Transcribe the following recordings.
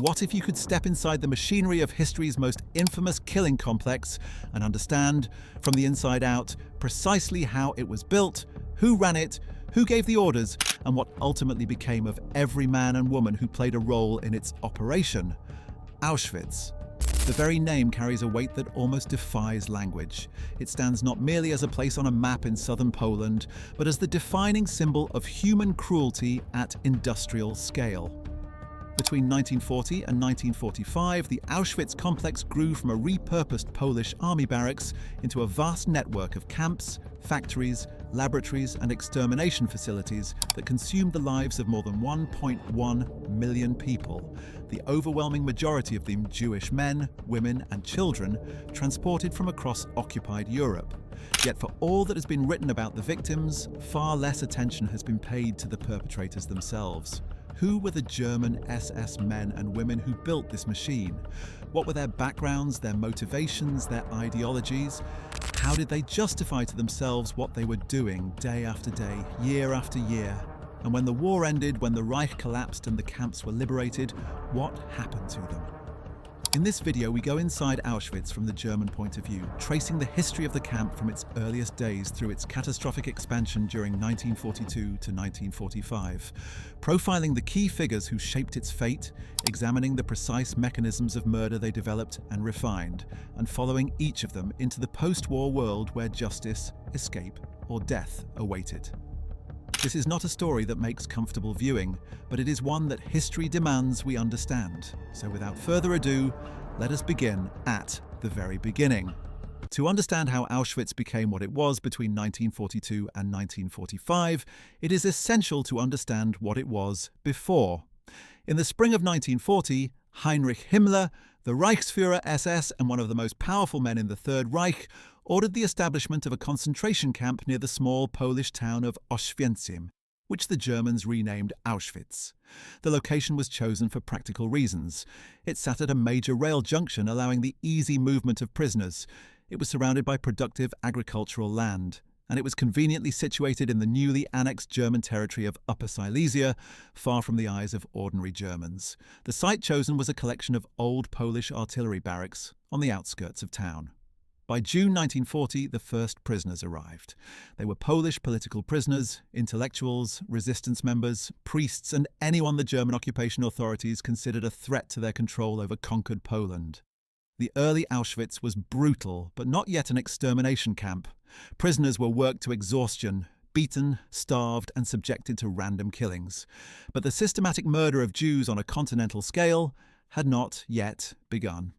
What if you could step inside the machinery of history's most infamous killing complex and understand, from the inside out, precisely how it was built, who ran it, who gave the orders, and what ultimately became of every man and woman who played a role in its operation? Auschwitz. The very name carries a weight that almost defies language. It stands not merely as a place on a map in southern Poland, but as the defining symbol of human cruelty at industrial scale. Between 1940 and 1945, the Auschwitz complex grew from a repurposed Polish army barracks into a vast network of camps, factories, laboratories, and extermination facilities that consumed the lives of more than 1.1 million people, the overwhelming majority of them Jewish men, women, and children, transported from across occupied Europe. Yet for all that has been written about the victims, far less attention has been paid to the perpetrators themselves. Who were the German SS men and women who built this machine? What were their backgrounds, their motivations, their ideologies? How did they justify to themselves what they were doing day after day, year after year? And when the war ended, when the Reich collapsed and the camps were liberated, what happened to them? In this video, we go inside Auschwitz from the German point of view, tracing the history of the camp from its earliest days through its catastrophic expansion during 1942 to 1945, profiling the key figures who shaped its fate, examining the precise mechanisms of murder they developed and refined, and following each of them into the post-war world where justice, escape, or death awaited. This is not a story that makes comfortable viewing, but it is one that history demands we understand. So without further ado, let us begin at the very beginning. To understand how Auschwitz became what it was between 1942 and 1945, it is essential to understand what it was before. In the spring of 1940, Heinrich Himmler, the Reichsführer SS and one of the most powerful men in the Third Reich, ordered the establishment of a concentration camp near the small Polish town of Oświęcim, which the Germans renamed Auschwitz. The location was chosen for practical reasons. It sat at a major rail junction, allowing the easy movement of prisoners. It was surrounded by productive agricultural land, and it was conveniently situated in the newly annexed German territory of Upper Silesia, far from the eyes of ordinary Germans. The site chosen was a collection of old Polish artillery barracks on the outskirts of town. By June 1940, the first prisoners arrived. They were Polish political prisoners, intellectuals, resistance members, priests, and anyone the German occupation authorities considered a threat to their control over conquered Poland. The early Auschwitz was brutal, but not yet an extermination camp. Prisoners were worked to exhaustion, beaten, starved, and subjected to random killings. But the systematic murder of Jews on a continental scale had not yet begun.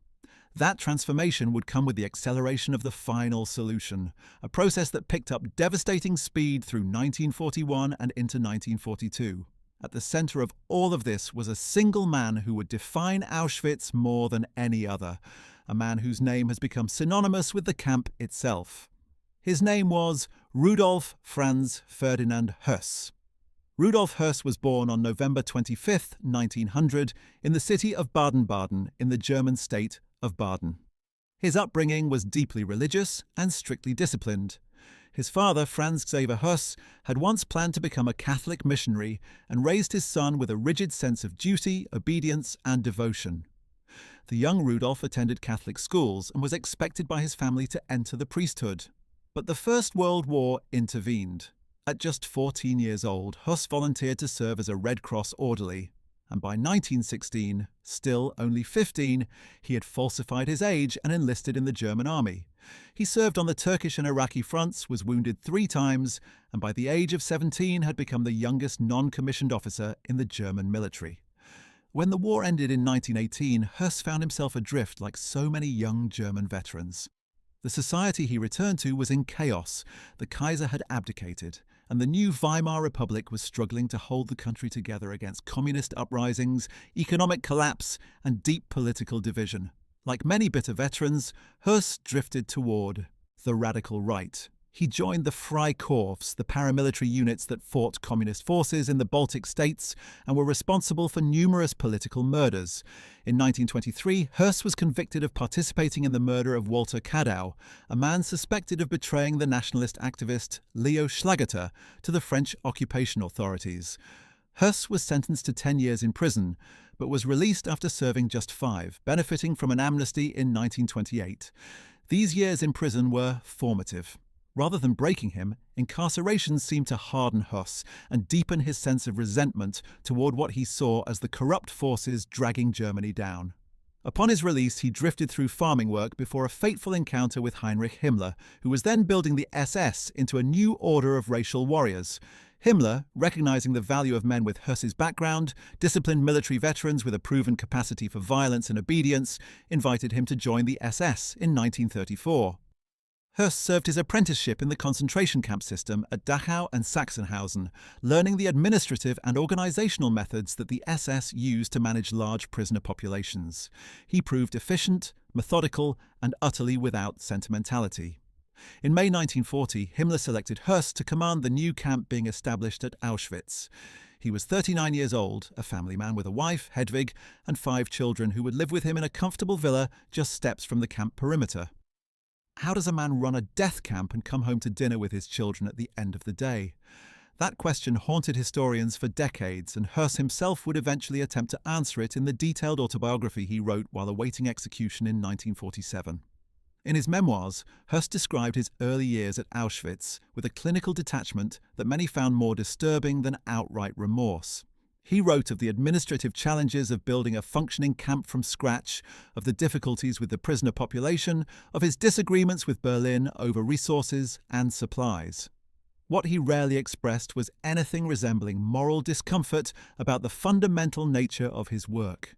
That transformation would come with the acceleration of the final solution, a process that picked up devastating speed through 1941 and into 1942. At the center of all of this was a single man who would define Auschwitz more than any other, a man whose name has become synonymous with the camp itself. His name was Rudolf Franz Ferdinand Höss. Rudolf Höss was born on November 25, 1900, in the city of Baden-Baden in the German state of Baden. His upbringing was deeply religious and strictly disciplined. His father, Franz Xaver Höss, had once planned to become a Catholic missionary and raised his son with a rigid sense of duty, obedience, and devotion. The young Rudolf attended Catholic schools and was expected by his family to enter the priesthood. But the First World War intervened. At just 14 years old, Höss volunteered to serve as a Red Cross orderly, and by 1916, still only 15, he had falsified his age and enlisted in the German army. He served on the Turkish and Iraqi fronts, was wounded 3 times, and by the age of 17 had become the youngest non-commissioned officer in the German military. When the war ended in 1918, Höss found himself adrift like so many young German veterans. The society he returned to was in chaos. The Kaiser had abdicated, and the new Weimar Republic was struggling to hold the country together against communist uprisings, economic collapse, and deep political division. Like many bitter veterans, Höss drifted toward the radical right. He joined the Freikorps, the paramilitary units that fought communist forces in the Baltic states and were responsible for numerous political murders. In 1923, Höss was convicted of participating in the murder of Walter Kadow, a man suspected of betraying the nationalist activist Leo Schlageter to the French occupation authorities. Höss was sentenced to 10 years in prison, but was released after serving just 5, benefiting from an amnesty in 1928. These years in prison were formative. Rather than breaking him, incarceration seemed to harden Höss and deepen his sense of resentment toward what he saw as the corrupt forces dragging Germany down. Upon his release, he drifted through farming work before a fateful encounter with Heinrich Himmler, who was then building the SS into a new order of racial warriors. Himmler, recognizing the value of men with Höss's background, disciplined military veterans with a proven capacity for violence and obedience, invited him to join the SS in 1934. Höss served his apprenticeship in the concentration camp system at Dachau and Sachsenhausen, learning the administrative and organizational methods that the SS used to manage large prisoner populations. He proved efficient, methodical, and utterly without sentimentality. In May 1940, Himmler selected Höss to command the new camp being established at Auschwitz. He was 39 years old, a family man with a wife, Hedwig, and 5 children who would live with him in a comfortable villa just steps from the camp perimeter. How does a man run a death camp and come home to dinner with his children at the end of the day? That question haunted historians for decades, and Höss himself would eventually attempt to answer it in the detailed autobiography he wrote while awaiting execution in 1947. In his memoirs, Höss described his early years at Auschwitz with a clinical detachment that many found more disturbing than outright remorse. He wrote of the administrative challenges of building a functioning camp from scratch, of the difficulties with the prisoner population, of his disagreements with Berlin over resources and supplies. What he rarely expressed was anything resembling moral discomfort about the fundamental nature of his work.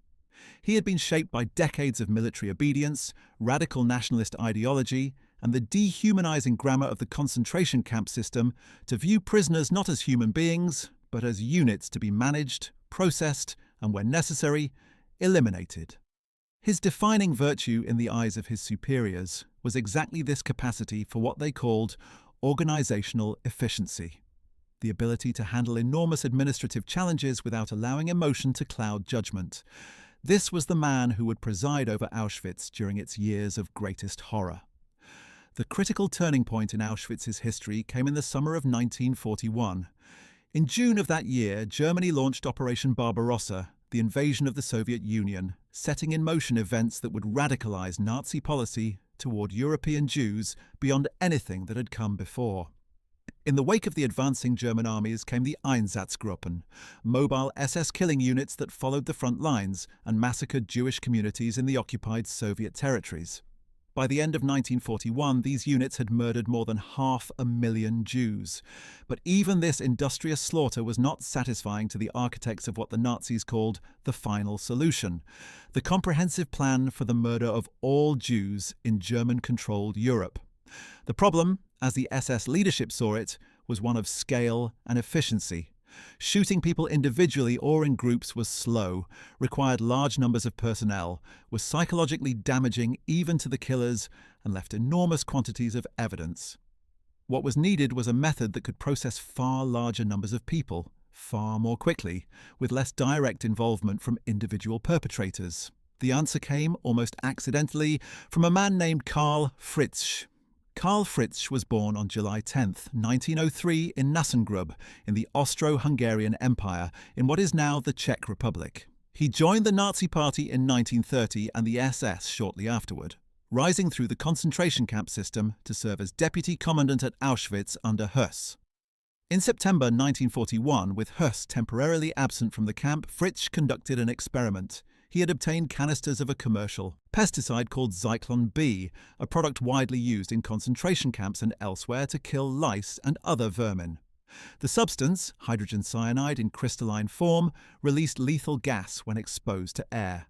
He had been shaped by decades of military obedience, radical nationalist ideology, and the dehumanizing grammar of the concentration camp system to view prisoners not as human beings, but as units to be managed, processed, and when necessary, eliminated. His defining virtue in the eyes of his superiors was exactly this capacity for what they called organizational efficiency, the ability to handle enormous administrative challenges without allowing emotion to cloud judgment. This was the man who would preside over Auschwitz during its years of greatest horror. The critical turning point in Auschwitz's history came in the summer of 1941. In June of that year, Germany launched Operation Barbarossa, the invasion of the Soviet Union, setting in motion events that would radicalize Nazi policy toward European Jews beyond anything that had come before. In the wake of the advancing German armies came the Einsatzgruppen, mobile SS killing units that followed the front lines and massacred Jewish communities in the occupied Soviet territories. By the end of 1941, these units had murdered more than 500,000 Jews. But even this industrious slaughter was not satisfying to the architects of what the Nazis called the final solution, the comprehensive plan for the murder of all Jews in German-controlled Europe. The problem, as the SS leadership saw it, was one of scale and efficiency. Shooting people individually or in groups was slow, required large numbers of personnel, was psychologically damaging even to the killers, and left enormous quantities of evidence. What was needed was a method that could process far larger numbers of people, far more quickly, with less direct involvement from individual perpetrators. The answer came, almost accidentally, from a man named Karl Fritzsch. Karl Fritzsch was born on July 10, 1903 in Nassengrub in the Austro-Hungarian Empire in what is now the Czech Republic. He joined the Nazi Party in 1930 and the SS shortly afterward, rising through the concentration camp system to serve as deputy commandant at Auschwitz under Höss. In September 1941, with Höss temporarily absent from the camp, Fritzsch conducted an experiment. He had obtained canisters of a commercial pesticide called Zyklon B, a product widely used in concentration camps and elsewhere to kill lice and other vermin. The substance, hydrogen cyanide in crystalline form, released lethal gas when exposed to air.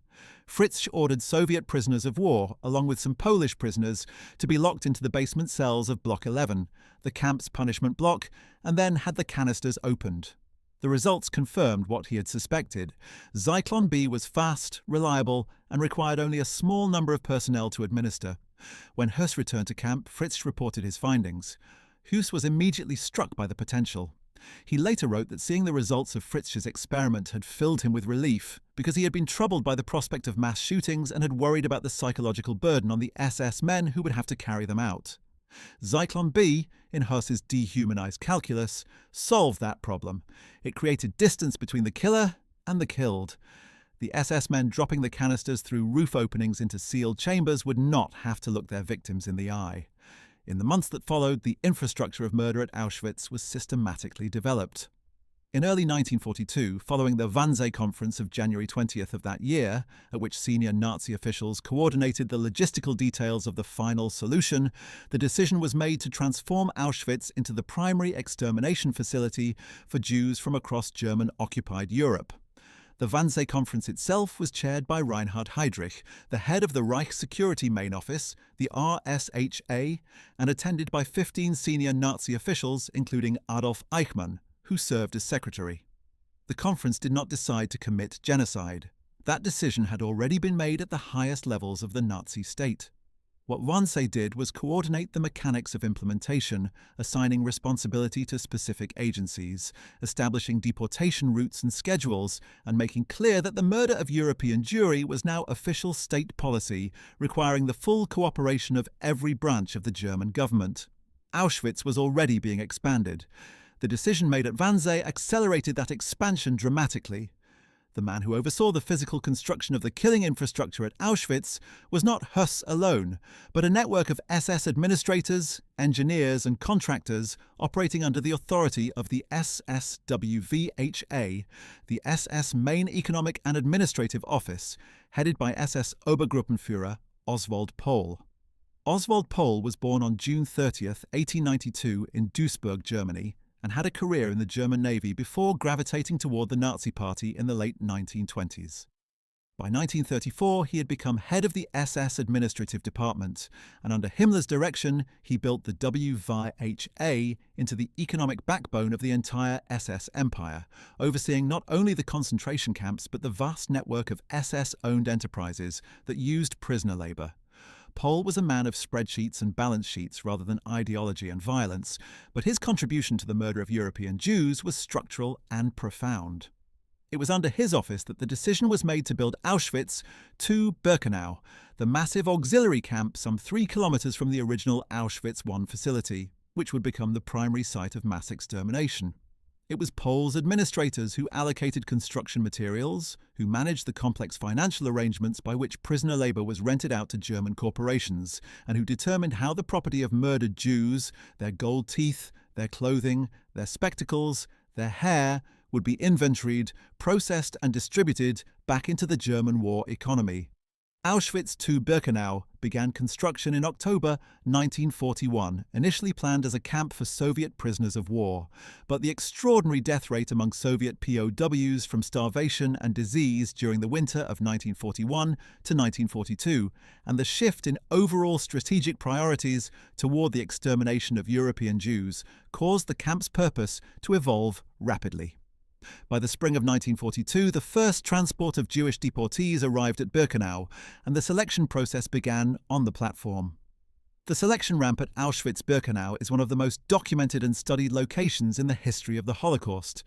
Fritzsch ordered Soviet prisoners of war, along with some Polish prisoners, to be locked into the basement cells of Block 11, the camp's punishment block, and then had the canisters opened. The results confirmed what he had suspected. Zyklon B was fast, reliable, and required only a small number of personnel to administer. When Höss returned to camp, Fritzsch reported his findings. Höss was immediately struck by the potential. He later wrote that seeing the results of Fritzsch's experiment had filled him with relief, because he had been troubled by the prospect of mass shootings and had worried about the psychological burden on the SS men who would have to carry them out. Zyklon B, in Höss's dehumanized calculus, solved that problem. It created distance between the killer and the killed. The SS men dropping the canisters through roof openings into sealed chambers would not have to look their victims in the eye. In the months that followed, the infrastructure of murder at Auschwitz was systematically developed. In early 1942, following the Wannsee Conference of January 20th of that year, at which senior Nazi officials coordinated the logistical details of the final solution, the decision was made to transform Auschwitz into the primary extermination facility for Jews from across German-occupied Europe. The Wannsee Conference itself was chaired by Reinhard Heydrich, the head of the Reich Security Main Office, the RSHA, and attended by 15 senior Nazi officials, including Adolf Eichmann, who served as secretary. The conference did not decide to commit genocide. That decision had already been made at the highest levels of the Nazi state. What Wannsee did was coordinate the mechanics of implementation, assigning responsibility to specific agencies, establishing deportation routes and schedules, and making clear that the murder of European Jewry was now official state policy, requiring the full cooperation of every branch of the German government. Auschwitz was already being expanded. The decision made at Wannsee accelerated that expansion dramatically. The man who oversaw the physical construction of the killing infrastructure at Auschwitz was not Höss alone, but a network of SS administrators, engineers and contractors operating under the authority of the SSWVHA, the SS Main Economic and Administrative Office, headed by SS Obergruppenführer Oswald Pohl. Oswald Pohl was born on June 30th, 1892 in Duisburg, Germany, and had a career in the German Navy before gravitating toward the Nazi Party in the late 1920s. By 1934, he had become head of the SS Administrative Department, and under Himmler's direction, he built the WVHA into the economic backbone of the entire SS empire, overseeing not only the concentration camps but the vast network of SS-owned enterprises that used prisoner labor. Pohl was a man of spreadsheets and balance sheets rather than ideology and violence, but his contribution to the murder of European Jews was structural and profound. It was under his office that the decision was made to build Auschwitz to Birkenau, the massive auxiliary camp some 3 kilometers from the original Auschwitz I facility, which would become the primary site of mass extermination. It was Pohl's administrators who allocated construction materials, who managed the complex financial arrangements by which prisoner labor was rented out to German corporations, and who determined how the property of murdered Jews, their gold teeth, their clothing, their spectacles, their hair, would be inventoried, processed and distributed back into the German war economy. Auschwitz to Birkenau began construction in October 1941, initially planned as a camp for Soviet prisoners of war. But the extraordinary death rate among Soviet POWs from starvation and disease during the winter of 1941 to 1942, and the shift in overall strategic priorities toward the extermination of European Jews, caused the camp's purpose to evolve rapidly. By the spring of 1942, the first transport of Jewish deportees arrived at Birkenau, and the selection process began on the platform. The selection ramp at Auschwitz-Birkenau is one of the most documented and studied locations in the history of the Holocaust.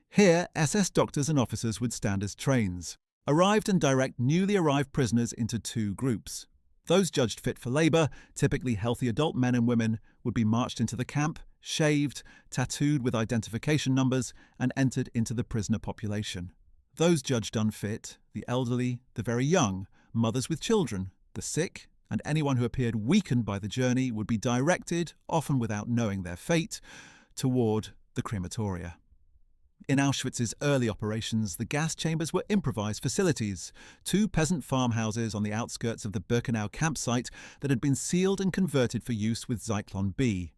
Here, SS doctors and officers would stand as trains, arrived and direct newly arrived prisoners into 2 groups. Those judged fit for labor, typically healthy adult men and women, would be marched into the camp, shaved, tattooed with identification numbers, and entered into the prisoner population. Those judged unfit, the elderly, the very young, mothers with children, the sick, and anyone who appeared weakened by the journey would be directed, often without knowing their fate, toward the crematoria. In Auschwitz's early operations, the gas chambers were improvised facilities, 2 peasant farmhouses on the outskirts of the Birkenau campsite that had been sealed and converted for use with Zyklon B.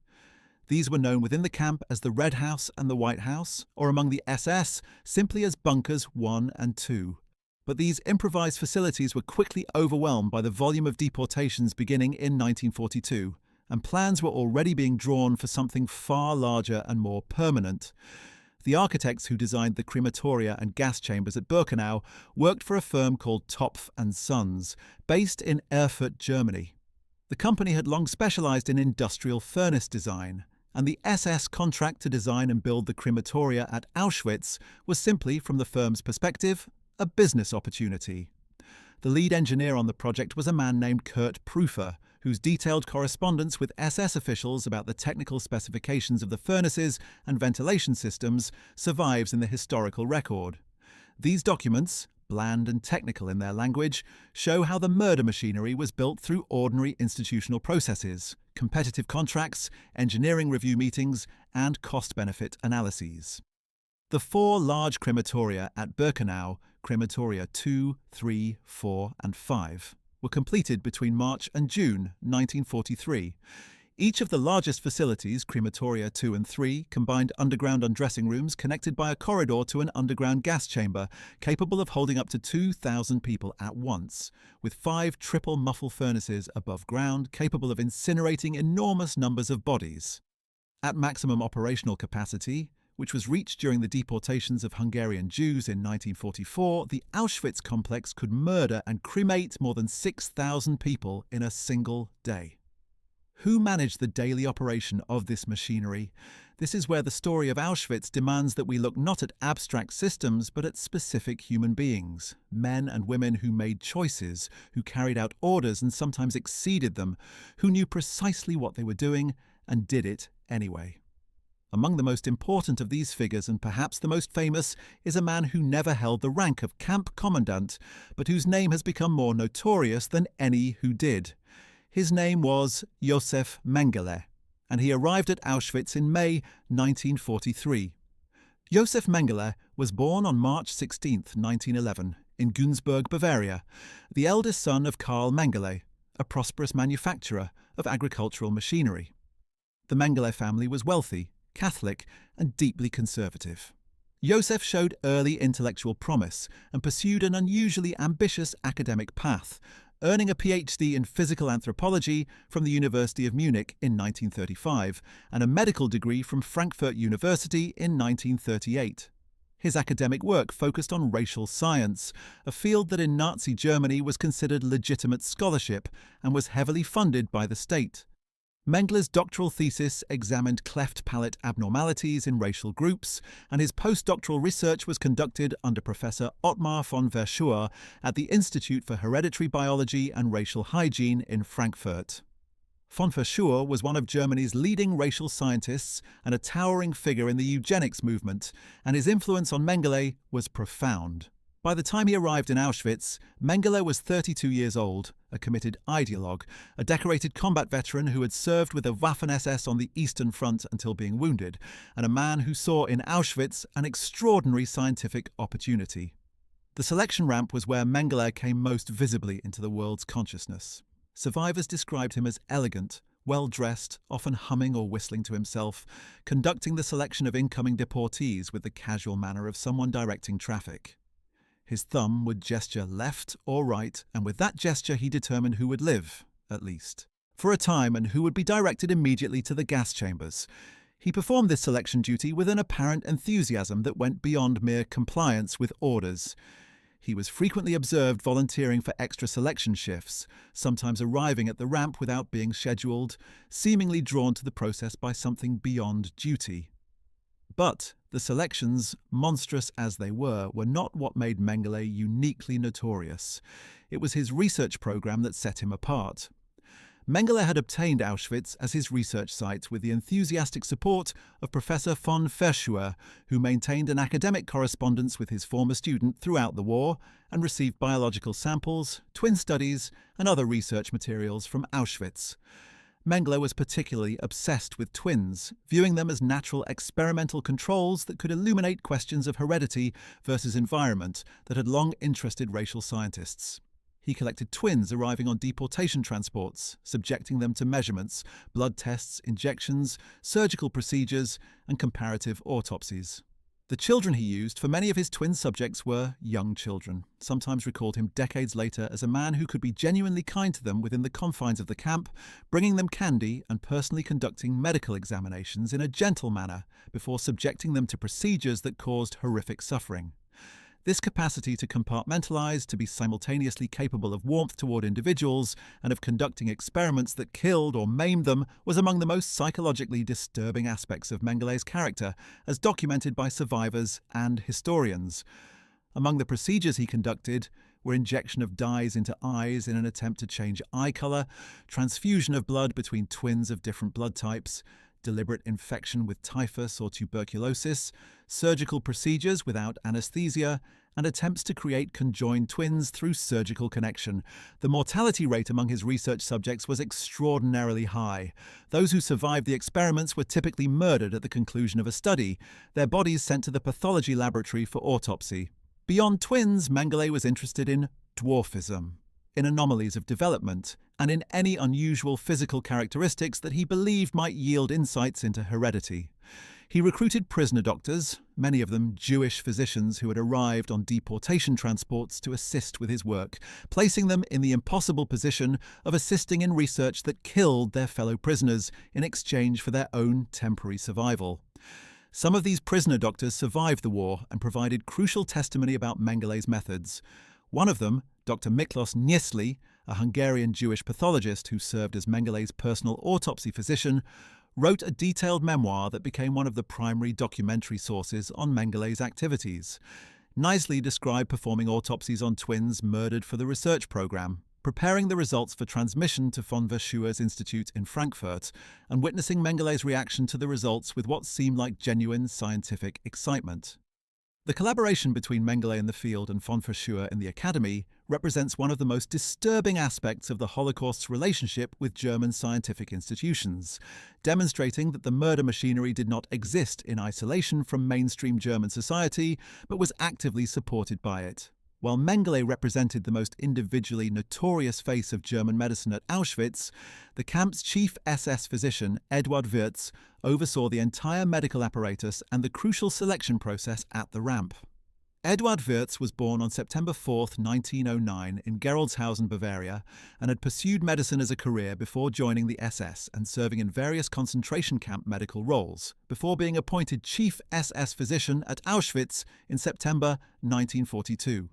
These were known within the camp as the Red House and the White House, or among the SS simply as Bunkers 1 and 2. But these improvised facilities were quickly overwhelmed by the volume of deportations beginning in 1942, and plans were already being drawn for something far larger and more permanent. The architects who designed the crematoria and gas chambers at Birkenau worked for a firm called Topf & Sons, based in Erfurt, Germany. The company had long specialized in industrial furnace design, and the SS contract to design and build the crematoria at Auschwitz was simply, from the firm's perspective, a business opportunity. The lead engineer on the project was a man named Kurt Prüfer, whose detailed correspondence with SS officials about the technical specifications of the furnaces and ventilation systems survives in the historical record. These documents, bland and technical in their language, show how the murder machinery was built through ordinary institutional processes, competitive contracts, engineering review meetings, and cost-benefit analyses. The 4 large crematoria at Birkenau, crematoria 2, 3, 4, and 5, were completed between March and June 1943. Each of the largest facilities, crematoria 2 and 3, combined underground undressing rooms connected by a corridor to an underground gas chamber capable of holding up to 2,000 people at once, with 5 triple muffle furnaces above ground capable of incinerating enormous numbers of bodies. At maximum operational capacity, which was reached during the deportations of Hungarian Jews in 1944, the Auschwitz complex could murder and cremate more than 6,000 people in a single day. Who managed the daily operation of this machinery? This is where the story of Auschwitz demands that we look not at abstract systems but at specific human beings, men and women who made choices, who carried out orders and sometimes exceeded them, who knew precisely what they were doing and did it anyway. Among the most important of these figures, and perhaps the most famous, is a man who never held the rank of camp commandant, but whose name has become more notorious than any who did. His name was Józef Mengele, and he arrived at Auschwitz in May 1943. Józef Mengele was born on March 16, 1911, in Günzburg, Bavaria, the eldest son of Karl Mengele, a prosperous manufacturer of agricultural machinery. The Mengele family was wealthy, Catholic, and deeply conservative. Józef showed early intellectual promise and pursued an unusually ambitious academic path, earning a PhD in physical anthropology from the University of Munich in 1935 and a medical degree from Frankfurt University in 1938. His academic work focused on racial science, a field that in Nazi Germany was considered legitimate scholarship and was heavily funded by the state. Mengele's doctoral thesis examined cleft palate abnormalities in racial groups, and his postdoctoral research was conducted under Professor Ottmar von Verschuer at the Institute for Hereditary Biology and Racial Hygiene in Frankfurt. Von Verschuer was one of Germany's leading racial scientists and a towering figure in the eugenics movement, and his influence on Mengele was profound. By the time he arrived in Auschwitz, Mengele was 32 years old, a committed ideologue, a decorated combat veteran who had served with the Waffen-SS on the Eastern Front until being wounded, and a man who saw in Auschwitz an extraordinary scientific opportunity. The selection ramp was where Mengele came most visibly into the world's consciousness. Survivors described him as elegant, well-dressed, often humming or whistling to himself, conducting the selection of incoming deportees with the casual manner of someone directing traffic. His thumb would gesture left or right, and with that gesture he determined who would live, at least, for a time, and who would be directed immediately to the gas chambers. He performed this selection duty with an apparent enthusiasm that went beyond mere compliance with orders. He was frequently observed volunteering for extra selection shifts, sometimes arriving at the ramp without being scheduled, seemingly drawn to the process by something beyond duty. But the selections, monstrous as they were not what made Mengele uniquely notorious. It was his research program that set him apart. Mengele had obtained Auschwitz as his research site with the enthusiastic support of Professor von Verschuer, who maintained an academic correspondence with his former student throughout the war and received biological samples, twin studies, and other research materials from Auschwitz. Mengele was particularly obsessed with twins, viewing them as natural experimental controls that could illuminate questions of heredity versus environment that had long interested racial scientists. He collected twins arriving on deportation transports, subjecting them to measurements, blood tests, injections, surgical procedures, and comparative autopsies. The children he used for many of his twin subjects were young children, sometimes recalled him decades later as a man who could be genuinely kind to them within the confines of the camp, bringing them candy and personally conducting medical examinations in a gentle manner before subjecting them to procedures that caused horrific suffering. This capacity to compartmentalize, to be simultaneously capable of warmth toward individuals and of conducting experiments that killed or maimed them was among the most psychologically disturbing aspects of Mengele's character, as documented by survivors and historians. Among the procedures he conducted were injection of dyes into eyes in an attempt to change eye color, transfusion of blood between twins of different blood types, deliberate infection with typhus or tuberculosis, surgical procedures without anesthesia, and attempts to create conjoined twins through surgical connection. The mortality rate among his research subjects was extraordinarily high. Those who survived the experiments were typically murdered at the conclusion of a study, their bodies sent to the pathology laboratory for autopsy. Beyond twins, Mengele was interested in dwarfism, in anomalies of development, and in any unusual physical characteristics that he believed might yield insights into heredity. He recruited prisoner doctors, many of them Jewish physicians who had arrived on deportation transports to assist with his work, placing them in the impossible position of assisting in research that killed their fellow prisoners in exchange for their own temporary survival. Some of these prisoner doctors survived the war and provided crucial testimony about Mengele's methods. One of them, Dr. Miklos Nyesli, a Hungarian Jewish pathologist who served as Mengele's personal autopsy physician, wrote a detailed memoir that became one of the primary documentary sources on Mengele's activities. Nyesli described performing autopsies on twins murdered for the research program, preparing the results for transmission to von Verschuer's Institute in Frankfurt, and witnessing Mengele's reaction to the results with what seemed like genuine scientific excitement. The collaboration between Mengele in the field and von Verschuer in the academy represents one of the most disturbing aspects of the Holocaust's relationship with German scientific institutions, demonstrating that the murder machinery did not exist in isolation from mainstream German society, but was actively supported by it. While Mengele represented the most individually notorious face of German medicine at Auschwitz, the camp's chief SS physician, Eduard Wirz, oversaw the entire medical apparatus and the crucial selection process at the ramp. Eduard Wirz was born on September 4, 1909 in Gerolzhausen, Bavaria, and had pursued medicine as a career before joining the SS and serving in various concentration camp medical roles, before being appointed chief SS physician at Auschwitz in September 1942.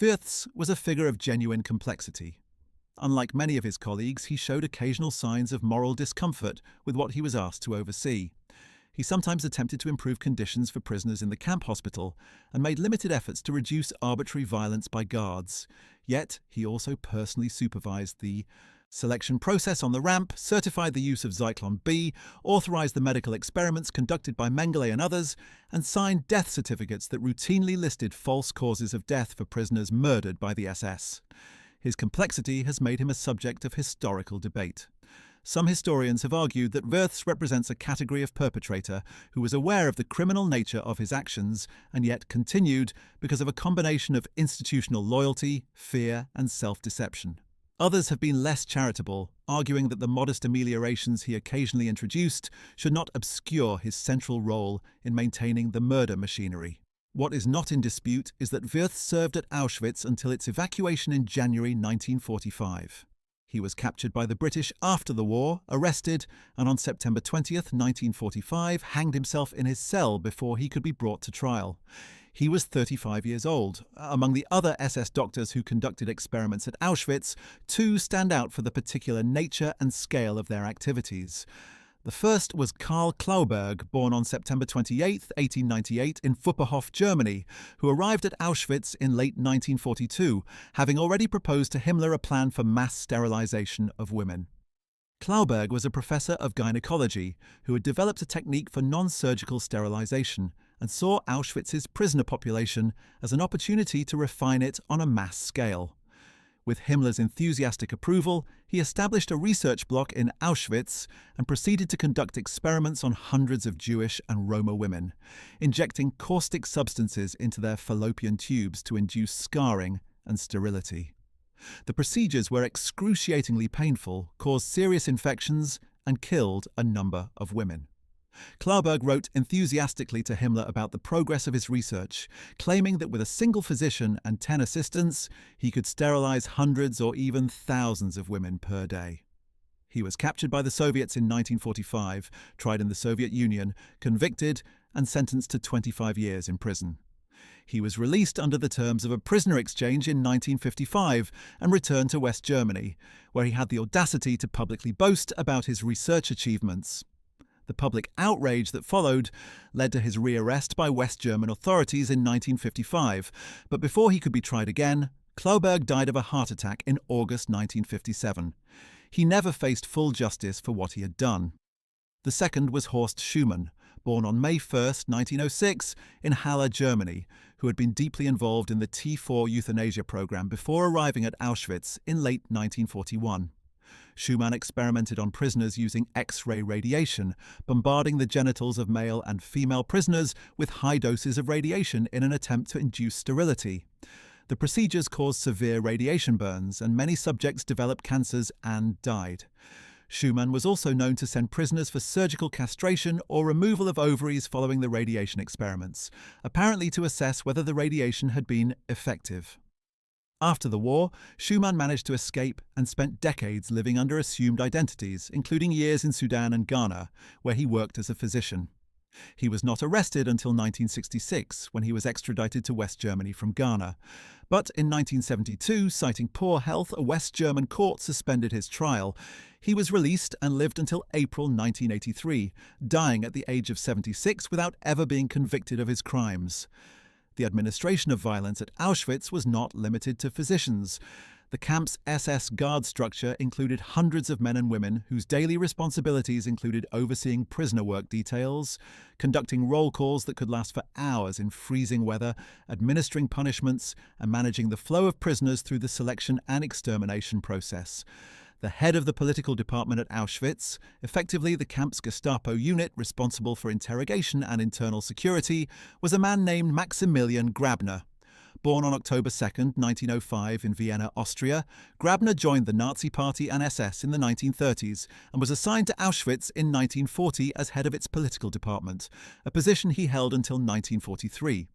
Wirz was a figure of genuine complexity. Unlike many of his colleagues, he showed occasional signs of moral discomfort with what he was asked to oversee. He sometimes attempted to improve conditions for prisoners in the camp hospital and made limited efforts to reduce arbitrary violence by guards. Yet, he also personally supervised the selection process on the ramp, certified the use of Zyklon B, authorized the medical experiments conducted by Mengele and others, and signed death certificates that routinely listed false causes of death for prisoners murdered by the SS. His complexity has made him a subject of historical debate. Some historians have argued that Wirz represents a category of perpetrator who was aware of the criminal nature of his actions and yet continued because of a combination of institutional loyalty, fear, and self-deception. Others have been less charitable, arguing that the modest ameliorations he occasionally introduced should not obscure his central role in maintaining the murder machinery. What is not in dispute is that Wirz served at Auschwitz until its evacuation in January 1945. He was captured by the British after the war, arrested, and on September 20, 1945, hanged himself in his cell before he could be brought to trial. He was 35 years old. Among the other SS doctors who conducted experiments at Auschwitz, two stand out for the particular nature and scale of their activities. The first was Karl Klauberg, born on September 28, 1898, in Wupperhof, Germany, who arrived at Auschwitz in late 1942, having already proposed to Himmler a plan for mass sterilization of women. Klauberg was a professor of gynecology who had developed a technique for non-surgical sterilization and saw Auschwitz's prisoner population as an opportunity to refine it on a mass scale. With Himmler's enthusiastic approval, he established a research block in Auschwitz and proceeded to conduct experiments on hundreds of Jewish and Roma women, injecting caustic substances into their fallopian tubes to induce scarring and sterility. The procedures were excruciatingly painful, caused serious infections, and killed a number of women. Klauberg wrote enthusiastically to Himmler about the progress of his research, claiming that with a single physician and 10 assistants, he could sterilize hundreds or even thousands of women per day. He was captured by the Soviets in 1945, tried in the Soviet Union, convicted, and sentenced to 25 years in prison. He was released under the terms of a prisoner exchange in 1955 and returned to West Germany, where he had the audacity to publicly boast about his research achievements. The public outrage that followed led to his rearrest by West German authorities in 1955, but before he could be tried again, Klauberg died of a heart attack in August 1957. He never faced full justice for what he had done. The second was Horst Schumann, born on May 1st, 1906, in Halle, Germany, who had been deeply involved in the T4 euthanasia program before arriving at Auschwitz in late 1941. Schumann experimented on prisoners using X-ray radiation, bombarding the genitals of male and female prisoners with high doses of radiation in an attempt to induce sterility. The procedures caused severe radiation burns, and many subjects developed cancers and died. Schumann was also known to send prisoners for surgical castration or removal of ovaries following the radiation experiments, apparently to assess whether the radiation had been effective. After the war, Schumann managed to escape and spent decades living under assumed identities, including years in Sudan and Ghana, where he worked as a physician. He was not arrested until 1966, when he was extradited to West Germany from Ghana. But in 1972, citing poor health, a West German court suspended his trial. He was released and lived until April 1983, dying at the age of 76 without ever being convicted of his crimes. The administration of violence at Auschwitz was not limited to physicians. The camp's SS guard structure included hundreds of men and women whose daily responsibilities included overseeing prisoner work details, conducting roll calls that could last for hours in freezing weather, administering punishments, and managing the flow of prisoners through the selection and extermination process. The head of the political department at Auschwitz, effectively the camp's Gestapo unit responsible for interrogation and internal security, was a man named Maximilian Grabner. Born on October 2, 1905 in Vienna, Austria, Grabner joined the Nazi Party and SS in the 1930s and was assigned to Auschwitz in 1940 as head of its political department, a position he held until 1943.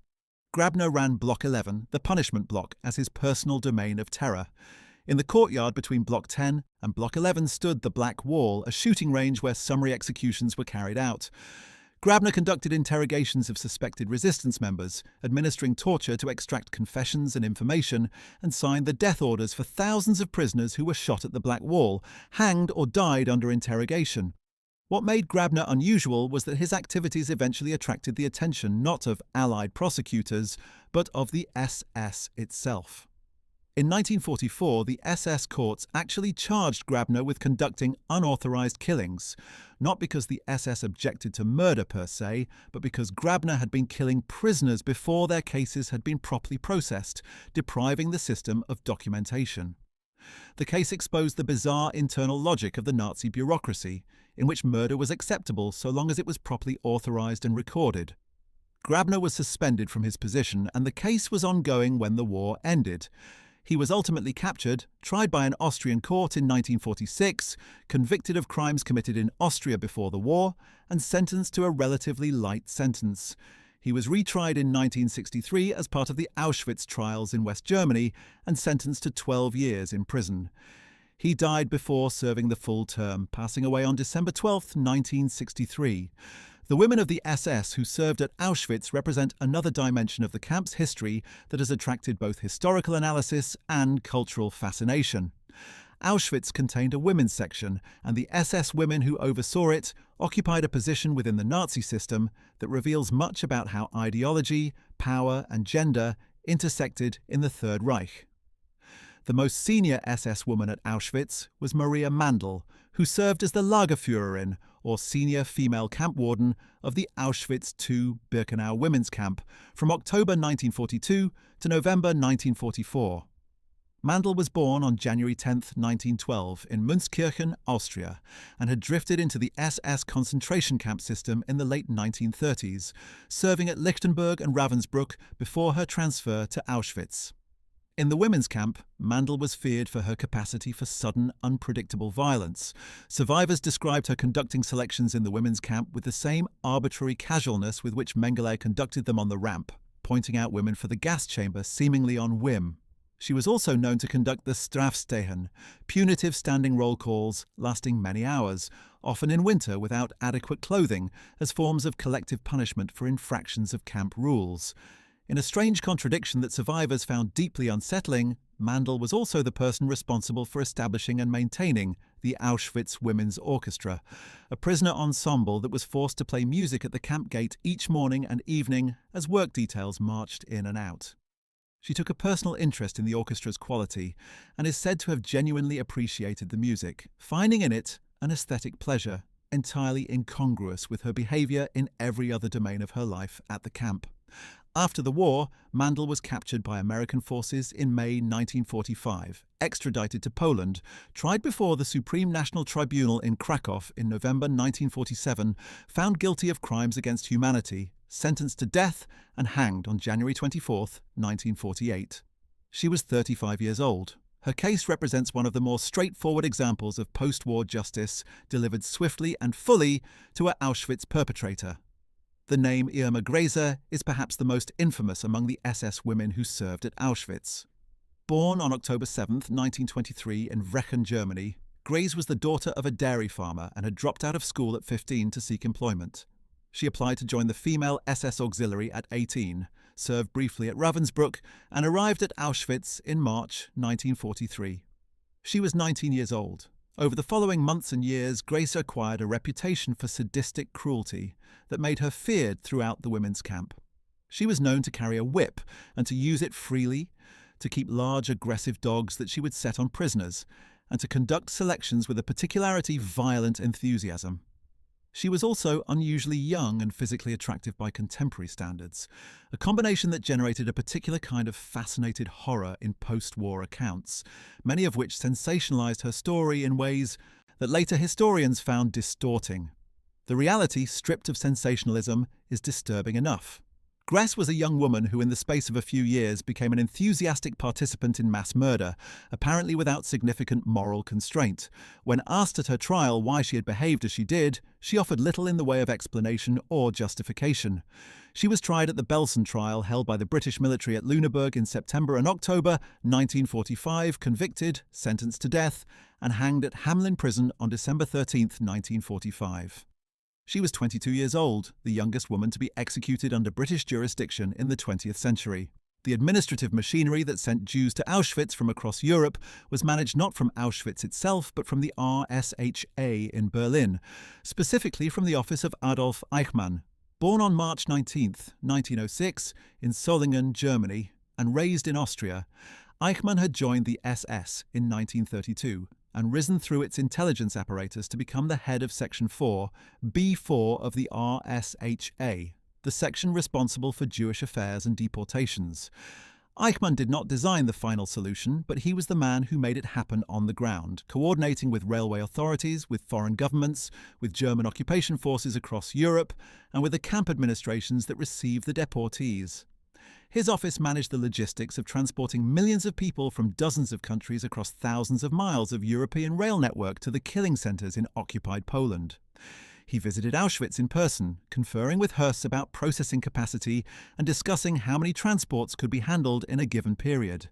Grabner ran Block 11, the punishment block, as his personal domain of terror. In the courtyard between Block 10 and Block 11 stood the Black Wall, a shooting range where summary executions were carried out. Grabner conducted interrogations of suspected resistance members, administering torture to extract confessions and information, and signed the death orders for thousands of prisoners who were shot at the Black Wall, hanged or died under interrogation. What made Grabner unusual was that his activities eventually attracted the attention not of Allied prosecutors, but of the SS itself. In 1944, the SS courts actually charged Grabner with conducting unauthorized killings, not because the SS objected to murder per se, but because Grabner had been killing prisoners before their cases had been properly processed, depriving the system of documentation. The case exposed the bizarre internal logic of the Nazi bureaucracy, in which murder was acceptable so long as it was properly authorized and recorded. Grabner was suspended from his position, and the case was ongoing when the war ended. He was ultimately captured, tried by an Austrian court in 1946, convicted of crimes committed in Austria before the war, and sentenced to a relatively light sentence. He was retried in 1963 as part of the Auschwitz trials in West Germany and sentenced to 12 years in prison. He died before serving the full term, passing away on December 12, 1963. The women of the SS who served at Auschwitz represent another dimension of the camp's history that has attracted both historical analysis and cultural fascination. Auschwitz contained a women's section, and the SS women who oversaw it occupied a position within the Nazi system that reveals much about how ideology, power, and gender intersected in the Third Reich. The most senior SS woman at Auschwitz was Maria Mandl, who served as the Lagerführerin, or senior female camp warden, of the Auschwitz II Birkenau women's camp from October 1942 to November 1944. Mandl was born on January 10, 1912, in Münzkirchen, Austria, and had drifted into the SS concentration camp system in the late 1930s, serving at Lichtenberg and Ravensbrück before her transfer to Auschwitz. In the women's camp, Mandl was feared for her capacity for sudden, unpredictable violence. Survivors described her conducting selections in the women's camp with the same arbitrary casualness with which Mengele conducted them on the ramp, pointing out women for the gas chamber seemingly on whim. She was also known to conduct the Strafstehen, punitive standing roll calls lasting many hours, often in winter without adequate clothing, as forms of collective punishment for infractions of camp rules. In a strange contradiction that survivors found deeply unsettling, Mandl was also the person responsible for establishing and maintaining the Auschwitz Women's Orchestra, a prisoner ensemble that was forced to play music at the camp gate each morning and evening as work details marched in and out. She took a personal interest in the orchestra's quality and is said to have genuinely appreciated the music, finding in it an aesthetic pleasure entirely incongruous with her behavior in every other domain of her life at the camp. After the war, Mandel was captured by American forces in May 1945, extradited to Poland, tried before the Supreme National Tribunal in Krakow in November 1947, found guilty of crimes against humanity, sentenced to death, and hanged on January 24, 1948. She was 35 years old. Her case represents one of the more straightforward examples of post-war justice delivered swiftly and fully to an Auschwitz perpetrator. The name Irma Gräser is perhaps the most infamous among the SS women who served at Auschwitz. Born on October 7, 1923 in Wrechen, Germany, Gräser was the daughter of a dairy farmer and had dropped out of school at 15 to seek employment. She applied to join the female SS auxiliary at 18, served briefly at Ravensbrück, and arrived at Auschwitz in March 1943. She was 19 years old. Over the following months and years, Gräser acquired a reputation for sadistic cruelty that made her feared throughout the women's camp. She was known to carry a whip and to use it freely, to keep large aggressive dogs that she would set on prisoners, and to conduct selections with a particularly violent enthusiasm. She was also unusually young and physically attractive by contemporary standards, a combination that generated a particular kind of fascinated horror in post-war accounts, many of which sensationalized her story in ways that later historians found distorting. The reality, stripped of sensationalism, is disturbing enough. Gräser was a young woman who in the space of a few years became an enthusiastic participant in mass murder, apparently without significant moral constraint. When asked at her trial why she had behaved as she did, she offered little in the way of explanation or justification. She was tried at the Belsen trial held by the British military at Lüneburg in September and October 1945, convicted, sentenced to death, and hanged at Hamelin Prison on December 13, 1945. She was 22 years old, the youngest woman to be executed under British jurisdiction in the 20th century. The administrative machinery that sent Jews to Auschwitz from across Europe was managed not from Auschwitz itself, but from the RSHA in Berlin, specifically from the office of Adolf Eichmann. Born on March 19, 1906, in Solingen, Germany, and raised in Austria, Eichmann had joined the SS in 1932. And risen through its intelligence apparatus to become the head of Section 4, B4 of the RSHA, the section responsible for Jewish affairs and deportations. Eichmann did not design the final solution, but he was the man who made it happen on the ground, coordinating with railway authorities, with foreign governments, with German occupation forces across Europe, and with the camp administrations that received the deportees. His office managed the logistics of transporting millions of people from dozens of countries across thousands of miles of European rail network to the killing centres in occupied Poland. He visited Auschwitz in person, conferring with Höss about processing capacity and discussing how many transports could be handled in a given period.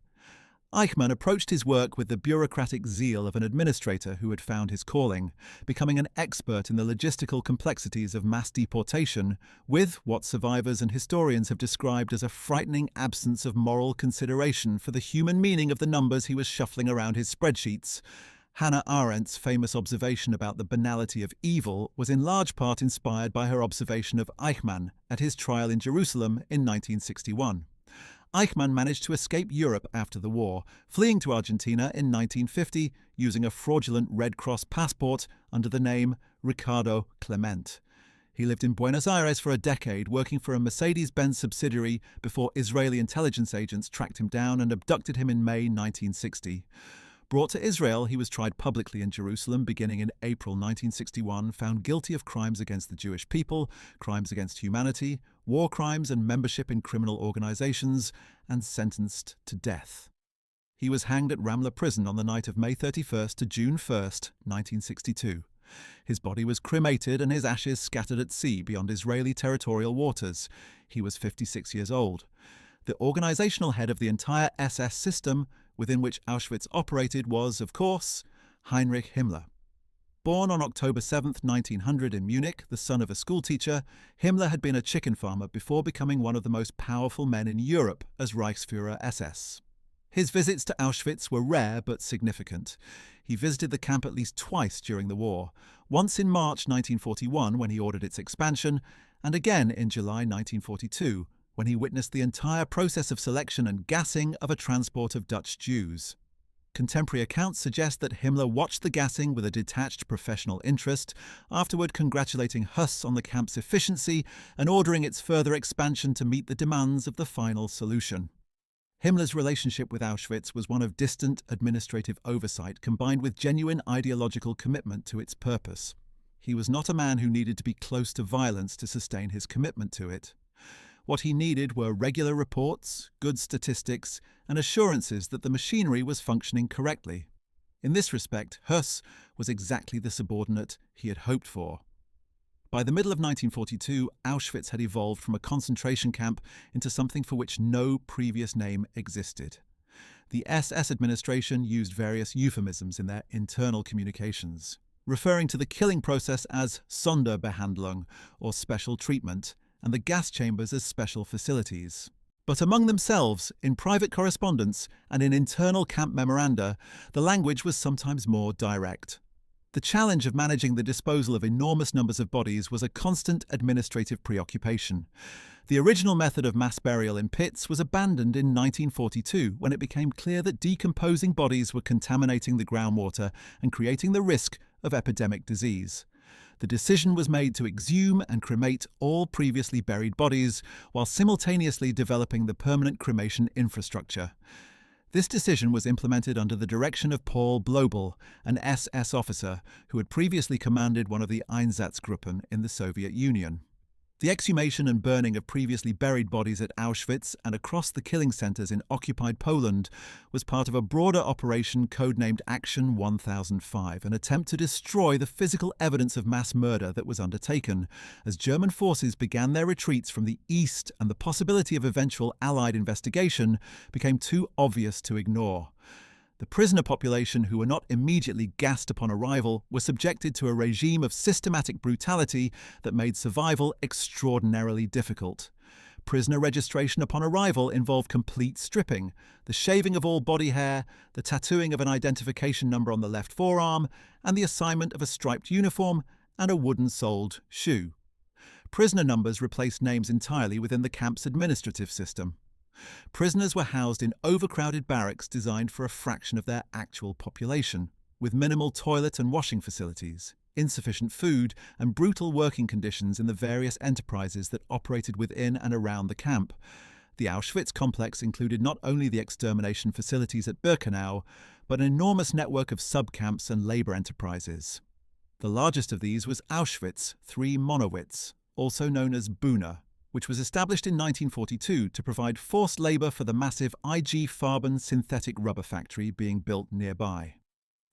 Eichmann approached his work with the bureaucratic zeal of an administrator who had found his calling, becoming an expert in the logistical complexities of mass deportation, with what survivors and historians have described as a frightening absence of moral consideration for the human meaning of the numbers he was shuffling around his spreadsheets. Hannah Arendt's famous observation about the banality of evil was in large part inspired by her observation of Eichmann at his trial in Jerusalem in 1961. Eichmann managed to escape Europe after the war, fleeing to Argentina in 1950 using a fraudulent Red Cross passport under the name Ricardo Clement. He lived in Buenos Aires for a decade, working for a Mercedes-Benz subsidiary before Israeli intelligence agents tracked him down and abducted him in May 1960. Brought to Israel, he was tried publicly in Jerusalem beginning in April 1961, found guilty of crimes against the Jewish people, crimes against humanity, war crimes and membership in criminal organizations, and sentenced to death. He was hanged at Ramla prison on the night of May 31st to June 1st, 1962. His body was cremated and his ashes scattered at sea beyond Israeli territorial waters. He was 56 years old. The organizational head of the entire SS system within which Auschwitz operated was, of course, Heinrich Himmler. Born on October 7, 1900 in Munich, the son of a schoolteacher, Himmler had been a chicken farmer before becoming one of the most powerful men in Europe as Reichsführer SS. His visits to Auschwitz were rare but significant. He visited the camp at least twice during the war, once in March 1941 when he ordered its expansion, and again in July 1942 when he witnessed the entire process of selection and gassing of a transport of Dutch Jews. Contemporary accounts suggest that Himmler watched the gassing with a detached professional interest, afterward congratulating Höss on the camp's efficiency and ordering its further expansion to meet the demands of the final solution. Himmler's relationship with Auschwitz was one of distant administrative oversight combined with genuine ideological commitment to its purpose. He was not a man who needed to be close to violence to sustain his commitment to it. What he needed were regular reports, good statistics, and assurances that the machinery was functioning correctly. In this respect, Höss was exactly the subordinate he had hoped for. By the middle of 1942, Auschwitz had evolved from a concentration camp into something for which no previous name existed. The SS administration used various euphemisms in their internal communications, referring to the killing process as Sonderbehandlung, or special treatment, and the gas chambers as special facilities. But among themselves, in private correspondence and in internal camp memoranda, the language was sometimes more direct. The challenge of managing the disposal of enormous numbers of bodies was a constant administrative preoccupation. The original method of mass burial in pits was abandoned in 1942 when it became clear that decomposing bodies were contaminating the groundwater and creating the risk of epidemic disease. The decision was made to exhume and cremate all previously buried bodies while simultaneously developing the permanent cremation infrastructure. This decision was implemented under the direction of Paul Blobel, an SS officer who had previously commanded one of the Einsatzgruppen in the Soviet Union. The exhumation and burning of previously buried bodies at Auschwitz and across the killing centres in occupied Poland was part of a broader operation codenamed Action 1005, an attempt to destroy the physical evidence of mass murder that was undertaken, as German forces began their retreats from the east and the possibility of eventual Allied investigation became too obvious to ignore. The prisoner population who were not immediately gassed upon arrival were subjected to a regime of systematic brutality that made survival extraordinarily difficult. Prisoner registration upon arrival involved complete stripping, the shaving of all body hair, the tattooing of an identification number on the left forearm, and the assignment of a striped uniform and a wooden-soled shoe. Prisoner numbers replaced names entirely within the camp's administrative system. Prisoners were housed in overcrowded barracks designed for a fraction of their actual population, with minimal toilet and washing facilities, insufficient food, and brutal working conditions in the various enterprises that operated within and around the camp. The Auschwitz complex included not only the extermination facilities at Birkenau, but an enormous network of subcamps and labour enterprises. The largest of these was Auschwitz 3 Monowitz, also known as Buna, which was established in 1942 to provide forced labour for the massive IG Farben synthetic rubber factory being built nearby.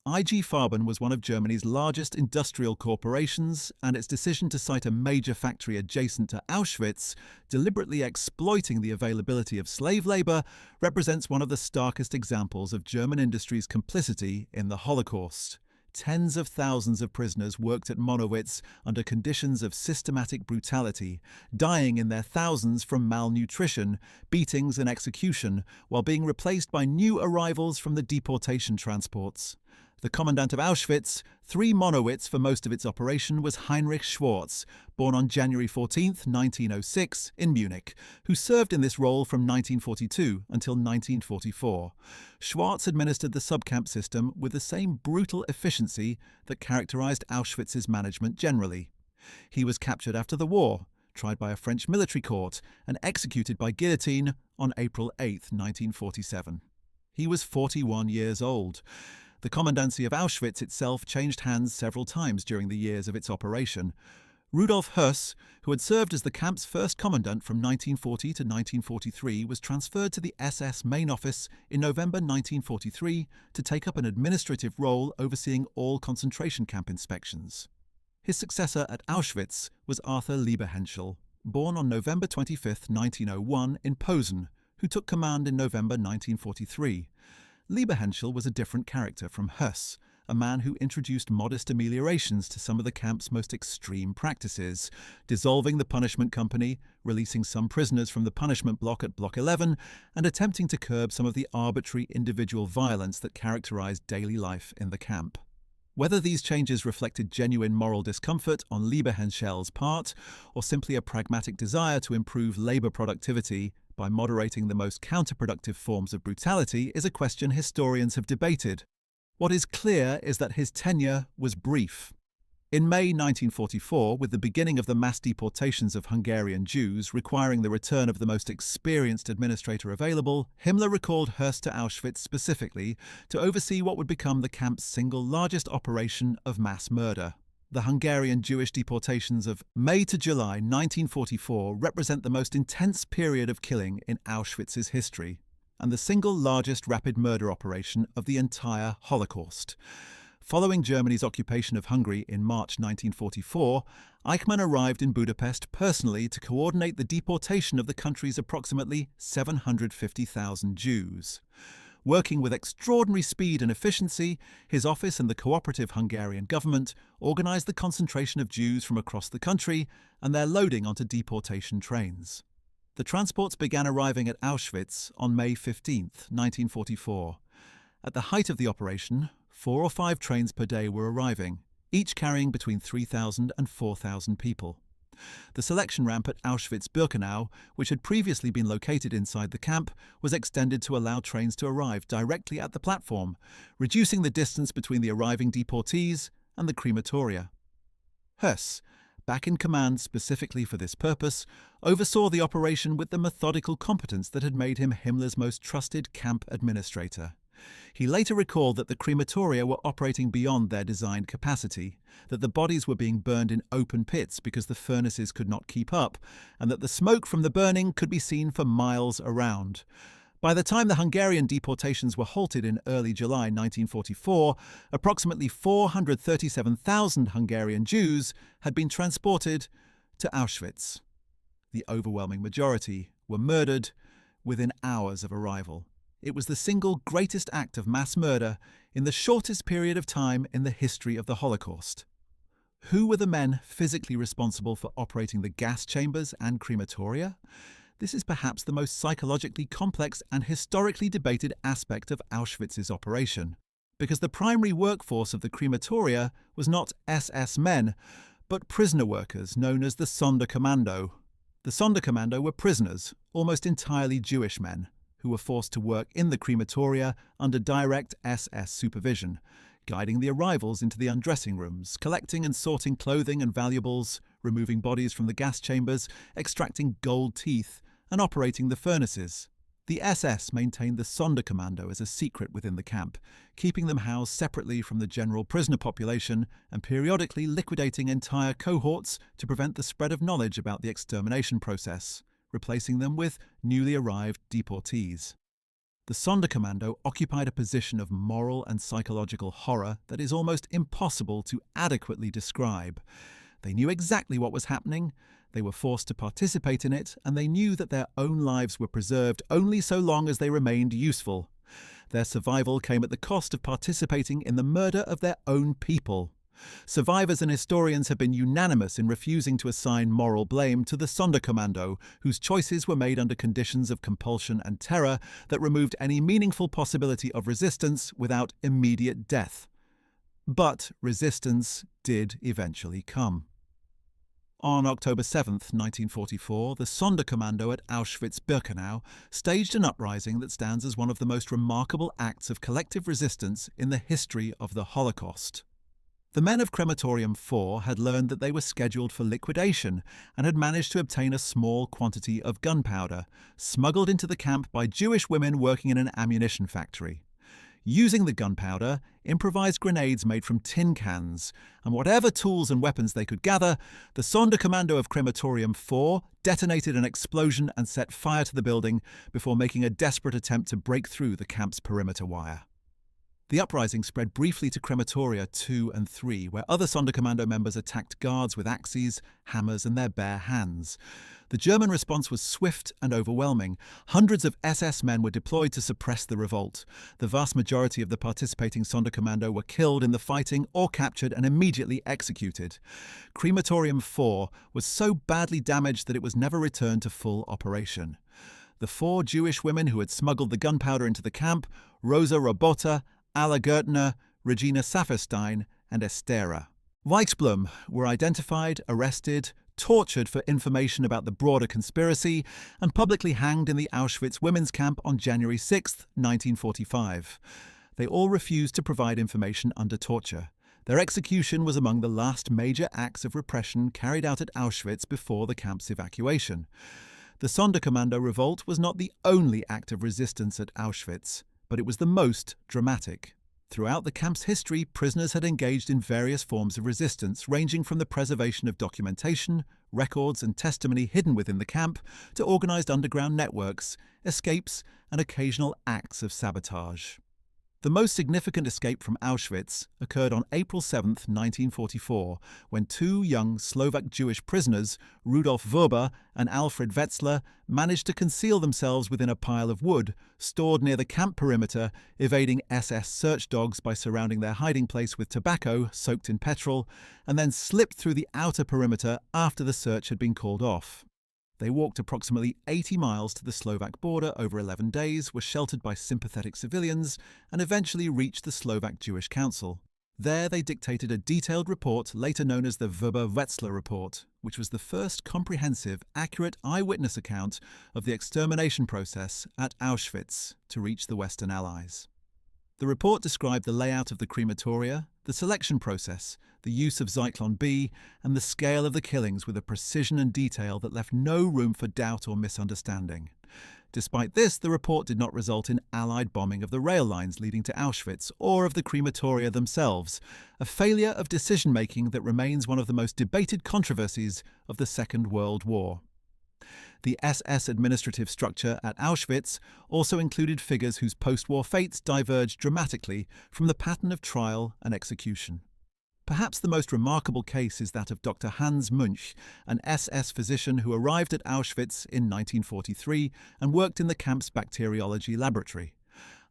IG Farben was one of Germany's largest industrial corporations, and its decision to site a major factory adjacent to Auschwitz, deliberately exploiting the availability of slave labour, represents one of the starkest examples of German industry's complicity in the Holocaust. Tens of thousands of prisoners worked at Monowitz under conditions of systematic brutality, dying in their thousands from malnutrition, beatings and execution, while being replaced by new arrivals from the deportation transports. The commandant of Auschwitz, 3 Monowitz for most of its operation, was Heinrich Schwarz, born on January 14, 1906, in Munich, who served in this role from 1942 until 1944. Schwarz administered the subcamp system with the same brutal efficiency that characterized Auschwitz's management generally. He was captured after the war, tried by a French military court, and executed by guillotine on April 8, 1947. He was 41 years old. The commandancy of Auschwitz itself changed hands several times during the years of its operation. Rudolf Höss, who had served as the camp's first commandant from 1940 to 1943, was transferred to the SS main office in November 1943 to take up an administrative role overseeing all concentration camp inspections. His successor at Auschwitz was Arthur Lieberhenschel, born on November 25, 1901, in Posen, who took command in November 1943. Lieberhenschel was a different character from Höss, a man who introduced modest ameliorations to some of the camp's most extreme practices, dissolving the punishment company, releasing some prisoners from the punishment block at Block 11, and attempting to curb some of the arbitrary individual violence that characterized daily life in the camp. Whether these changes reflected genuine moral discomfort on Lieberhenschel's part, or simply a pragmatic desire to improve labour productivity, by moderating the most counterproductive forms of brutality is a question historians have debated. What is clear is that his tenure was brief. In May 1944, with the beginning of the mass deportations of Hungarian Jews requiring the return of the most experienced administrator available, Himmler recalled Höss to Auschwitz specifically to oversee what would become the camp's single largest operation of mass murder. The Hungarian Jewish deportations of May to July 1944 represent the most intense period of killing in Auschwitz's history, and the single largest rapid murder operation of the entire Holocaust. Following Germany's occupation of Hungary in March 1944, Eichmann arrived in Budapest personally to coordinate the deportation of the country's approximately 750,000 Jews. Working with extraordinary speed and efficiency, his office and the cooperative Hungarian government organized the concentration of Jews from across the country and their loading onto deportation trains. The transports began arriving at Auschwitz on May 15, 1944. At the height of the operation, 4 or 5 trains per day were arriving, each carrying between 3,000 and 4,000 people. The selection ramp at Auschwitz-Birkenau, which had previously been located inside the camp, was extended to allow trains to arrive directly at the platform, reducing the distance between the arriving deportees and the crematoria. Höss, back in command specifically for this purpose, oversaw the operation with the methodical competence that had made him Himmler's most trusted camp administrator. He later recalled that the crematoria were operating beyond their designed capacity, that the bodies were being burned in open pits because the furnaces could not keep up, and that the smoke from the burning could be seen for miles around. By the time the Hungarian deportations were halted in early July 1944, approximately 437,000 Hungarian Jews had been transported to Auschwitz. The overwhelming majority were murdered within hours of arrival. It was the single greatest act of mass murder in the shortest period of time in the history of the Holocaust. Who were the men physically responsible for operating the gas chambers and crematoria? This is perhaps the most psychologically complex and historically debated aspect of Auschwitz's operation, because the primary workforce of the crematoria was not SS men, but prisoner workers known as the Sonderkommando. The Sonderkommando were prisoners, almost entirely Jewish men, who were forced to work in the crematoria under direct SS supervision, guiding the arrivals into the undressing rooms, collecting and sorting clothing and valuables, removing bodies from the gas chambers, extracting gold teeth, and operating the furnaces. The SS maintained the Sonderkommando as a secret within the camp, keeping them housed separately from the general prisoner population and periodically liquidating entire cohorts to prevent the spread of knowledge about the extermination process, replacing them with newly arrived deportees. The Sonderkommando occupied a position of moral and psychological horror that is almost impossible to adequately describe. They knew exactly what was happening, they were forced to participate in it, and they knew that their own lives were preserved only so long as they remained useful. Their survival came at the cost of participating in the murder of their own people. Survivors and historians have been unanimous in refusing to assign moral blame to the Sonderkommando, whose choices were made under conditions of compulsion and terror that removed any meaningful possibility of resistance without immediate death. But resistance did eventually come. On October 7, 1944, the Sonderkommando at Auschwitz-Birkenau staged an uprising that stands as one of the most remarkable acts of collective resistance in the history of the Holocaust. The men of Crematorium 4 had learned that they were scheduled for liquidation and had managed to obtain a small quantity of gunpowder, smuggled into the camp by Jewish women working in an ammunition factory. Using the gunpowder, improvised grenades made from tin cans, and whatever tools and weapons they could gather, the Sonderkommando of Crematorium 4 detonated an explosion and set fire to the building before making a desperate attempt to break through the camp's perimeter wire. The uprising spread briefly to Crematoria 2 and 3, where other Sonderkommando members attacked guards with axes, hammers, and their bare hands. The German response was swift and overwhelming. Hundreds of SS men were deployed to suppress the revolt. The vast majority of the participating Sonderkommando were killed in the fighting or captured and immediately executed. Crematorium 4 was so badly damaged that it was never returned to full operation. The 4 Jewish women who had smuggled the gunpowder into the camp, Rosa Robota, Alla Gertner, Regina Saferstein, and Estera Weichsblum, were identified, arrested, tortured for information about the broader conspiracy, and publicly hanged in the Auschwitz women's camp on January 6, 1945. They all refused to provide information under torture. Their execution was among the last major acts of repression carried out at Auschwitz before the camp's evacuation. The Sonderkommando revolt was not the only act of resistance at Auschwitz, but it was the most dramatic. Throughout the camp's history, prisoners had engaged in various forms of resistance, ranging from the preservation of documentation, records and testimony hidden within the camp, to organized underground networks, escapes, and occasional acts of sabotage. The most significant escape from Auschwitz occurred on April 7, 1944, when two young Slovak Jewish prisoners, Rudolf Weber and Alfred Wetzler, managed to conceal themselves within a pile of wood stored near the camp perimeter, evading SS search dogs by surrounding their hiding place with tobacco soaked in petrol, and then slipped through the outer perimeter after the search had been called off. They walked approximately 80 miles to the Slovak border over 11 days, were sheltered by sympathetic civilians, and eventually reached the Slovak Jewish Council. There they dictated a detailed report, later known as the Weber-Wetzler Report, which was the first comprehensive, accurate eyewitness account of the extermination process at Auschwitz to reach the Western Allies. The report described the layout of the crematoria, the selection process, the use of Zyklon B, and the scale of the killings with a precision and detail that left no room for doubt or misunderstanding. Despite this, the report did not result in Allied bombing of the rail lines leading to Auschwitz or of the crematoria themselves, a failure of decision-making that remains one of the most debated controversies of the Second World War. The SS administrative structure at Auschwitz also included figures whose post-war fates diverged dramatically from the pattern of trial and execution. Perhaps the most remarkable case is that of Dr. Hans Münch, an SS physician who arrived at Auschwitz in 1943 and worked in the camp's bacteriology laboratory.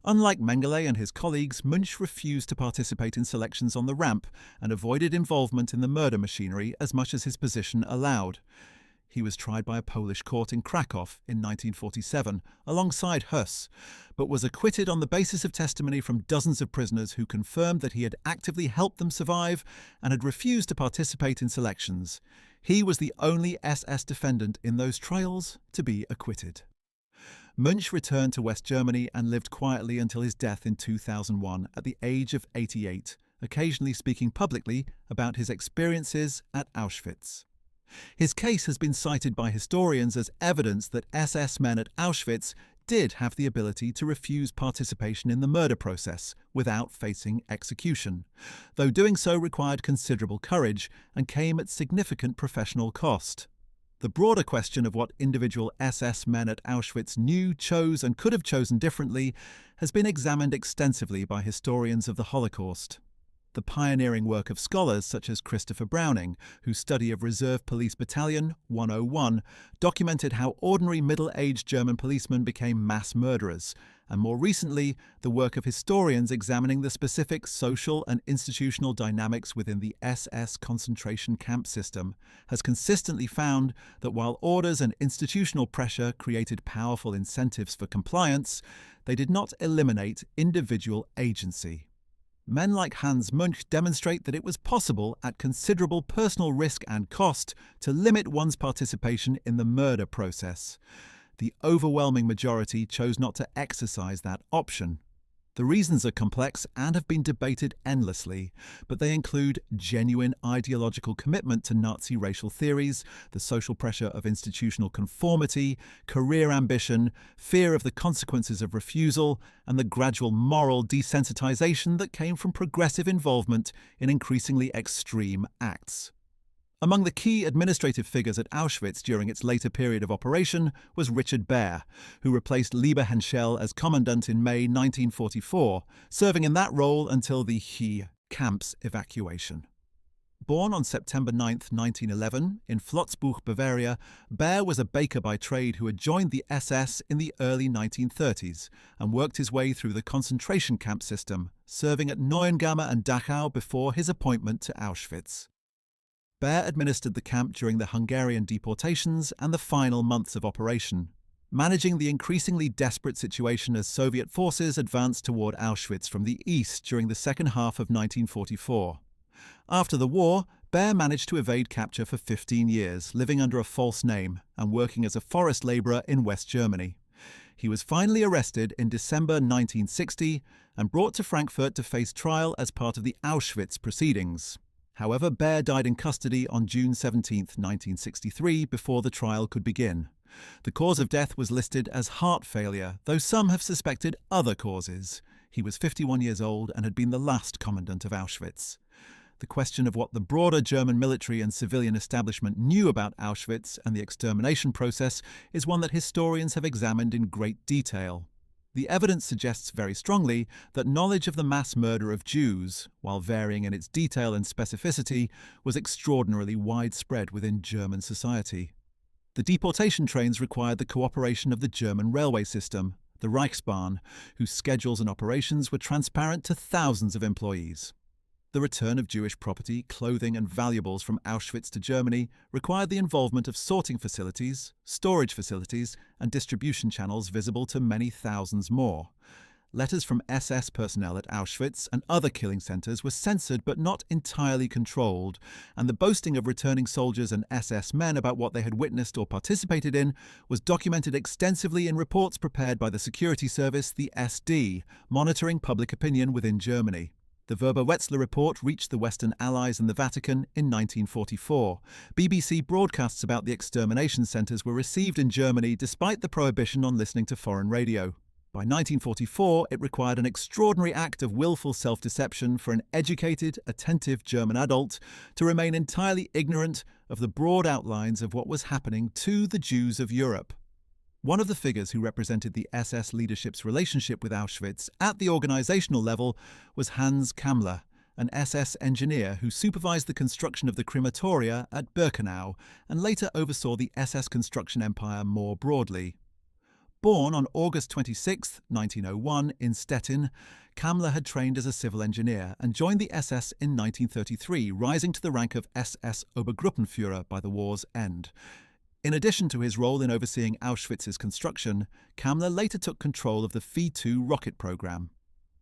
Unlike Mengele and his colleagues, Münch refused to participate in selections on the ramp and avoided involvement in the murder machinery as much as his position allowed. He was tried by a Polish court in Krakow in 1947, alongside Höss, but was acquitted on the basis of testimony from dozens of prisoners who confirmed that he had actively helped them survive and had refused to participate in selections. He was the only SS defendant in those trials to be acquitted. Münch returned to West Germany and lived quietly until his death in 2001 at the age of 88, occasionally speaking publicly about his experiences at Auschwitz. His case has been cited by historians as evidence that SS men at Auschwitz did have the ability to refuse participation in the murder process without facing execution, though doing so required considerable courage and came at significant professional cost. The broader question of what individual SS men at Auschwitz knew, chose, and could have chosen differently has been examined extensively by historians of the Holocaust. The pioneering work of scholars such as Christopher Browning, whose study of Reserve Police Battalion 101 documented how ordinary middle-aged German policemen became mass murderers, and more recently, the work of historians examining the specific social and institutional dynamics within the SS concentration camp system, has consistently found that while orders and institutional pressure created powerful incentives for compliance, they did not eliminate individual agency. Men like Hans Münch demonstrate that it was possible, at considerable personal risk and cost, to limit one's participation in the murder process. The overwhelming majority chose not to exercise that option. The reasons are complex and have been debated endlessly, but they include genuine ideological commitment to Nazi racial theories, the social pressure of institutional conformity, career ambition, fear of the consequences of refusal, and the gradual moral desensitization that came from progressive involvement in increasingly extreme acts. Among the key administrative figures at Auschwitz during its later period of operation was Richard Baer, who replaced Lieber Henschel as commandant in May 1944, serving in that role until the camp's evacuation. Born on September 9, 1911, in Flotzbuch, Bavaria, Baer was a baker by trade who had joined the SS in the early 1930s and worked his way through the concentration camp system, serving at Neuengamme and Dachau before his appointment to Auschwitz. Baer administered the camp during the Hungarian deportations and the final months of operation, managing the increasingly desperate situation as Soviet forces advanced toward Auschwitz from the east during the second half of 1944. After the war, Bear managed to evade capture for 15 years, living under a false name and working as a forest laborer in West Germany. He was finally arrested in December 1960 and brought to Frankfurt to face trial as part of the Auschwitz proceedings. However, Bear died in custody on June 17, 1963, before the trial could begin. The cause of death was listed as heart failure, though some have suspected other causes. He was 51 years old and had been the last commandant of Auschwitz. The question of what the broader German military and civilian establishment knew about Auschwitz and the extermination process is one that historians have examined in great detail. The evidence suggests very strongly that knowledge of the mass murder of Jews, while varying in its detail and specificity, was extraordinarily widespread within German society. The deportation trains required the cooperation of the German railway system, the Reichsbahn, whose schedules and operations were transparent to thousands of employees. The return of Jewish property, clothing and valuables from Auschwitz to Germany required the involvement of sorting facilities, storage facilities and distribution channels visible to many thousands more. Letters from SS personnel at Auschwitz and other killing centres were censored but not entirely controlled, and the boasting of returning soldiers and SS men about what they had witnessed or participated in was documented extensively in reports prepared by the security service, the SD, monitoring public opinion within Germany. The Weber-Wetzler report reached the Western Allies and the Vatican in 1944. BBC broadcasts about the extermination centres were received in Germany despite the prohibition on listening to foreign radio. By 1944, it required an extraordinary act of willful self-deception for an educated, attentive German adult to remain entirely ignorant of the broad outlines of what was happening to the Jews of Europe. One of the figures who represented the SS leadership's relationship with Auschwitz at the organizational level was Hans Kammler, an SS engineer who supervised the construction of the crematoria at Birkenau and later oversaw the SS construction empire more broadly. Born on August 26, 1901, in Stettin, Kammler had trained as a civil engineer and joined the SS in 1933, rising to the rank of SS Obergruppenführer by the war's end. In addition to his role in overseeing Auschwitz's construction, Kammler later took control of the V-2 rocket program.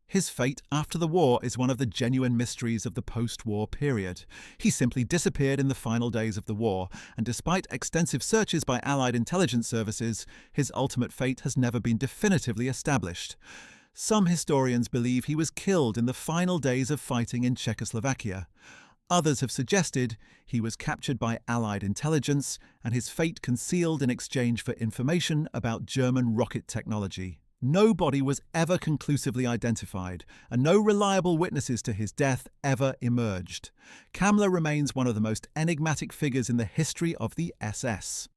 His fate after the war is one of the genuine mysteries of the post-war period. He simply disappeared in the final days of the war, and despite extensive searches by Allied intelligence services, his ultimate fate has never been definitively established. Some historians believe he was killed in the final days of fighting in Czechoslovakia. Others have suggested he was captured by Allied intelligence and his fate concealed in exchange for information about German rocket technology. No body was ever conclusively identified, and no reliable witnesses to his death ever emerged. Kammler remains one of the most enigmatic figures in the history of the SS.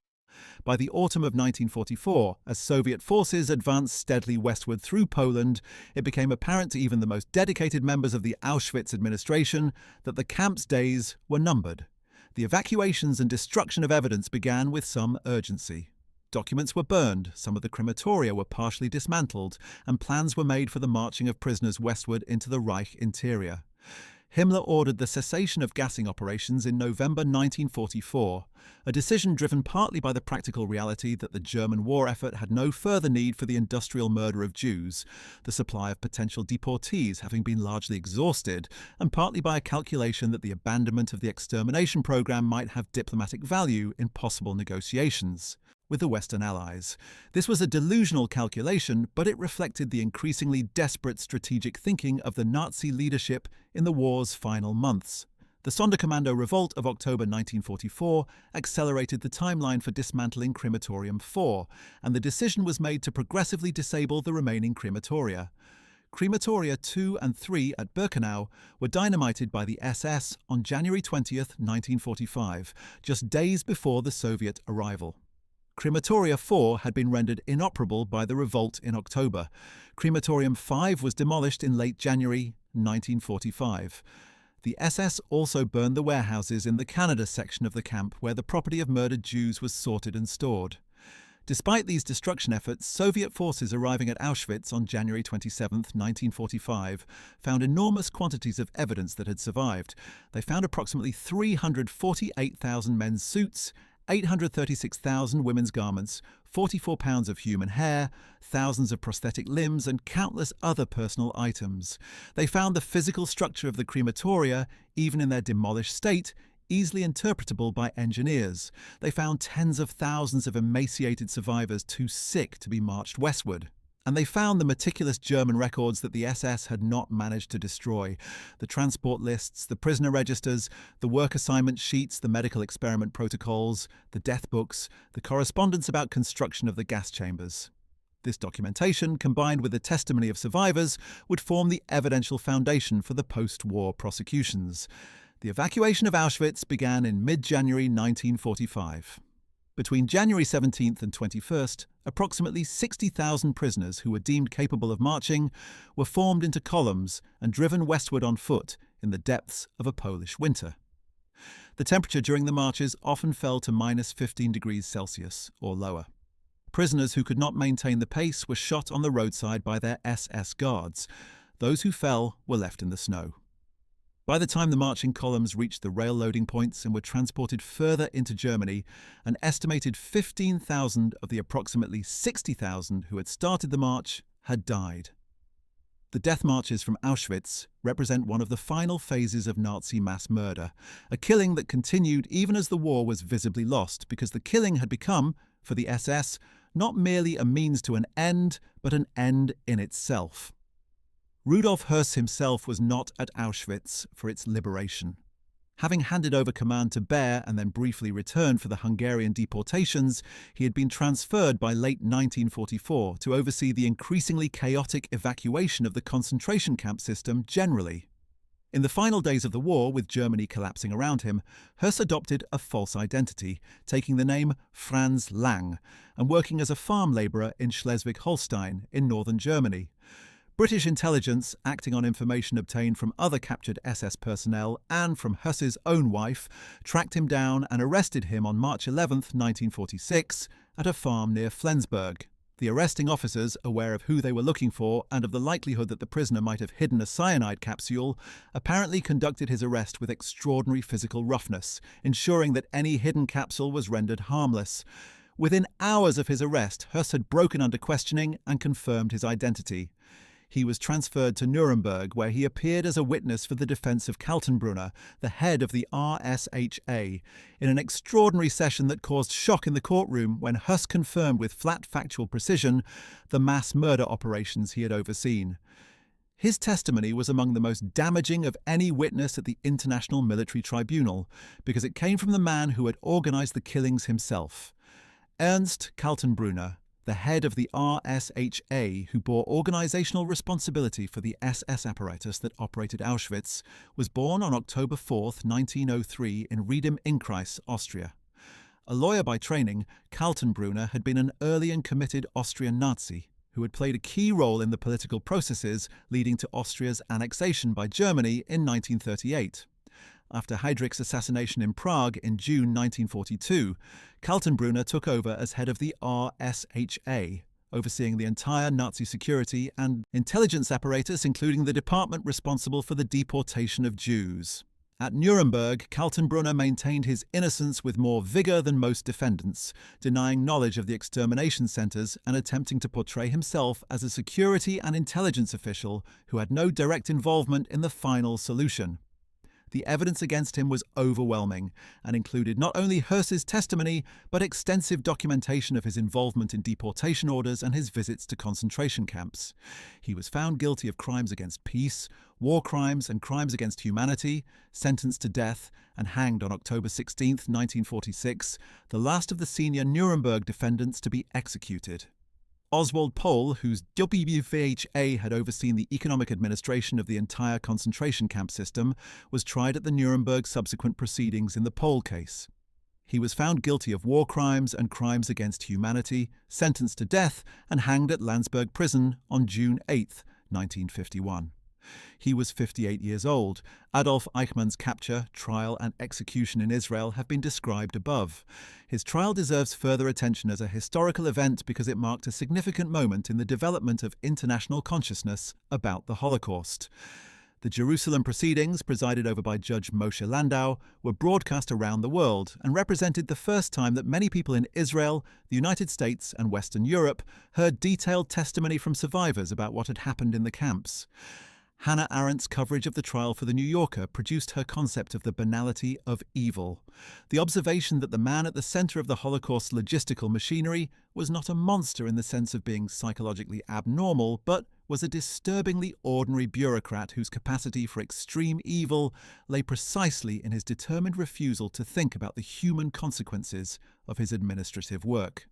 By the autumn of 1944, as Soviet forces advanced steadily westward through Poland, it became apparent to even the most dedicated members of the Auschwitz administration that the camp's days were numbered. The evacuations and destruction of evidence began with some urgency. Documents were burned, some of the crematoria were partially dismantled, and plans were made for the marching of prisoners westward into the Reich interior. Himmler ordered the cessation of gassing operations in November 1944, a decision driven partly by the practical reality that the German war effort had no further need for the industrial murder of Jews, the supply of potential deportees having been largely exhausted, and partly by a calculation that the abandonment of the extermination program might have diplomatic value in possible negotiations with the Western Allies. This was a delusional calculation, but it reflected the increasingly desperate strategic thinking of the Nazi leadership in the war's final months. The Sonderkommando revolt of October 1944 accelerated the timeline for dismantling Crematorium 4, and the decision was made to progressively disable the remaining crematoria. Crematoria 2 and 3 at Birkenau were dynamited by the SS on January 20, 1945, just days before the Soviet arrival. Crematoria 4 had been rendered inoperable by the revolt in October. Crematorium 5 was demolished in late January 1945. The SS also burned the warehouses in the Canada section of the camp where the property of murdered Jews was sorted and stored. Despite these destruction efforts, Soviet forces arriving at Auschwitz on January 27, 1945, found enormous quantities of evidence that had survived. They found approximately 348,000 men's suits, 836,000 women's garments, 44 pounds of human hair, thousands of prosthetic limbs, and countless other personal items. They found the physical structure of the crematoria, even in their demolished state, easily interpretable by engineers. They found tens of thousands of emaciated survivors too sick to be marched westward. And they found the meticulous German records that the SS had not managed to destroy. The transport lists, the prisoner registers, the work assignment sheets, the medical experiment protocols, the death books, the correspondence about construction of the gas chambers. This documentation, combined with the testimony of survivors, would form the evidential foundation for the post-war prosecutions. The evacuation of Auschwitz began in mid-January 1945. Between January 17th and 21st, approximately 60,000 prisoners who were deemed capable of marching were formed into columns and driven westward on foot in the depths of a Polish winter. The temperature during the marches often fell to minus 15 degrees Celsius or lower. Prisoners who could not maintain the pace were shot on the roadside by their SS guards. Those who fell were left in the snow. By the time the marching columns reached the rail loading points and were transported further into Germany, an estimated 15,000 of the approximately 60,000 who had started the march had died. The death marches from Auschwitz represent one of the final phases of Nazi mass murder, a killing that continued even as the war was visibly lost, because the killing had become, for the SS, not merely a means to an end, but an end in itself. Rudolf Höss himself was not at Auschwitz for its liberation. Having handed over command to Baer and then briefly returned for the Hungarian deportations, he had been transferred by late 1944 to oversee the increasingly chaotic evacuation of the concentration camp system generally. In the final days of the war, with Germany collapsing around him, Höss adopted a false identity, taking the name Franz Lang and working as a farm labourer in Schleswig-Holstein in northern Germany. British intelligence, acting on information obtained from other captured SS personnel and from Höss's own wife, tracked him down and arrested him on March 11, 1946, at a farm near Flensburg. The arresting officers, aware of who they were looking for and of the likelihood that the prisoner might have hidden a cyanide capsule, apparently conducted his arrest with extraordinary physical roughness, ensuring that any hidden capsule was rendered harmless. Within hours of his arrest, Höss had broken under questioning and confirmed his identity. He was transferred to Nuremberg, where he appeared as a witness for the defense of Kaltenbrunner, the head of the RSHA, in an extraordinary session that caused shock in the courtroom when Höss confirmed with flat factual precision the mass murder operations he had overseen. His testimony was among the most damaging of any witness at the International Military Tribunal, because it came from the man who had organized the killings himself. Ernst Kaltenbrunner, the head of the RSHA, who bore organizational responsibility for the SS apparatus that operated Auschwitz, was born on October 4, 1903 in Riedem-Innkreis, Austria. A lawyer by training, Kaltenbrunner had been an early and committed Austrian Nazi who had played a key role in the political processes leading to Austria's annexation by Germany in 1938. After Heydrich's assassination in Prague in June 1942, Kaltenbrunner took over as head of the RSHA, overseeing the entire Nazi security and intelligence apparatus, including the department responsible for the deportation of Jews. At Nuremberg, Kaltenbrunner maintained his innocence with more vigour than most defendants, denying knowledge of the extermination centres and attempting to portray himself as a security and intelligence official who had no direct involvement in the final solution. The evidence against him was overwhelming and included not only Höss's testimony, but extensive documentation of his involvement in deportation orders and his visits to concentration camps. He was found guilty of crimes against peace, war crimes and crimes against humanity, sentenced to death, and hanged on October 16, 1946, the last of the senior Nuremberg defendants to be executed. Oswald Pohl, whose WVHA had overseen the economic administration of the entire concentration camp system, was tried at the Nuremberg subsequent proceedings in the Pohl case. He was found guilty of war crimes and crimes against humanity, sentenced to death, and hanged at Landsberg prison on June 8, 1951. He was 58 years old. Adolf Eichmann's capture, trial and execution in Israel have been described above. His trial deserves further attention as a historical event because it marked a significant moment in the development of international consciousness about the Holocaust. The Jerusalem proceedings, presided over by Judge Moshe Landau, were broadcast around the world and represented the first time that many people in Israel, the United States and Western Europe heard detailed testimony from survivors about what had happened in the camps. Hannah Arendt's coverage of the trial for The New Yorker produced her concept of the banality of evil. The observation that the man at the center of the Holocaust's logistical machinery was not a monster in the sense of being psychologically abnormal, but was a disturbingly ordinary bureaucrat whose capacity for extreme evil lay precisely in his determined refusal to think about the human consequences of his administrative work.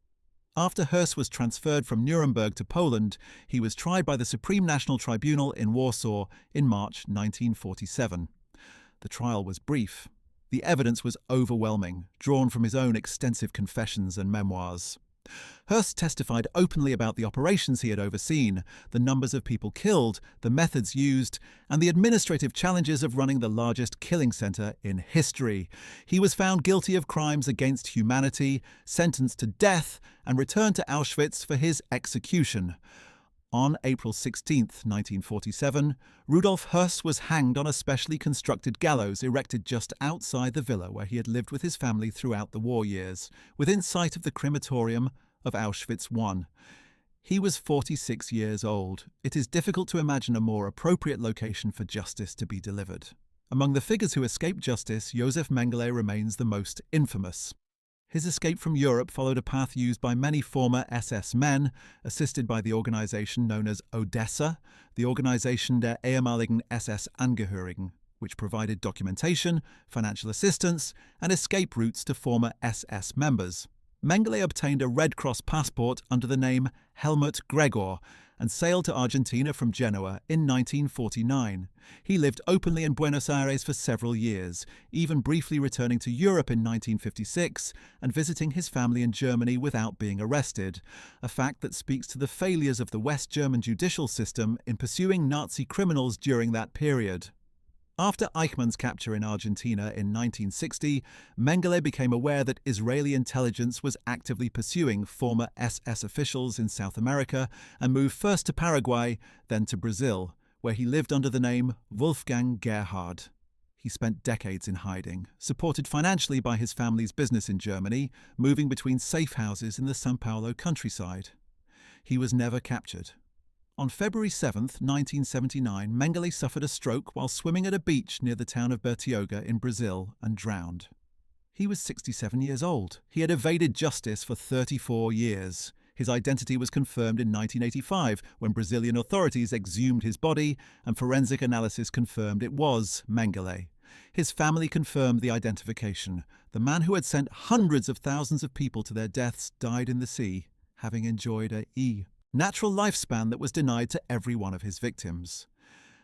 After Höss was transferred from Nuremberg to Poland, he was tried by the Supreme National Tribunal in Warsaw in March 1947. The trial was brief. The evidence was overwhelming, drawn from his own extensive confessions and memoirs. Höss testified openly about the operations he had overseen, the numbers of people killed, the methods used, and the administrative challenges of running the largest killing center in history. He was found guilty of crimes against humanity, sentenced to death, and returned to Auschwitz for his execution. On April 16, 1947, Rudolf Höss was hanged on a specially constructed gallows erected just outside the villa where he had lived with his family throughout the war years, within sight of the crematorium of Auschwitz I. He was 46 years old. It is difficult to imagine a more appropriate location for justice to be delivered. Among the figures who escaped justice, Josef Mengele remains the most infamous. His escape from Europe followed a path used by many former SS men, assisted by the organization known as Odessa, the Organisation der ehemaligen SS-Angehörigen, which provided documentation, financial assistance, and escape routes to former SS members. Mengele obtained a Red Cross passport under the name Helmut Gregor and sailed to Argentina from Genoa in 1949. He lived openly in Buenos Aires for several years, even briefly returning to Europe in 1956 and visiting his family in Germany without being arrested, a fact that speaks to the failures of the West German judicial system in pursuing Nazi criminals during that period. After Eichmann's capture in Argentina in 1960, Mengele became aware that Israeli intelligence was actively pursuing former SS officials in South America and moved first to Paraguay, then to Brazil, where he lived under the name Wolfgang Gerhard. He spent decades in hiding, supported financially by his family's business in Germany, moving between safe houses in the São Paulo countryside. He was never captured. On February 7, 1979, Mengele suffered a stroke while swimming at a beach near the town of Bertioga in Brazil and drowned. He was 67 years old. He had evaded justice for 34 years. His identity was confirmed in 1985 when Brazilian authorities exhumed his body and forensic analysis confirmed it was Mengele. His family confirmed the identification. The man who had sent hundreds of thousands of people to their deaths died in the sea, having enjoyed a natural lifespan that was denied to every one of his victims.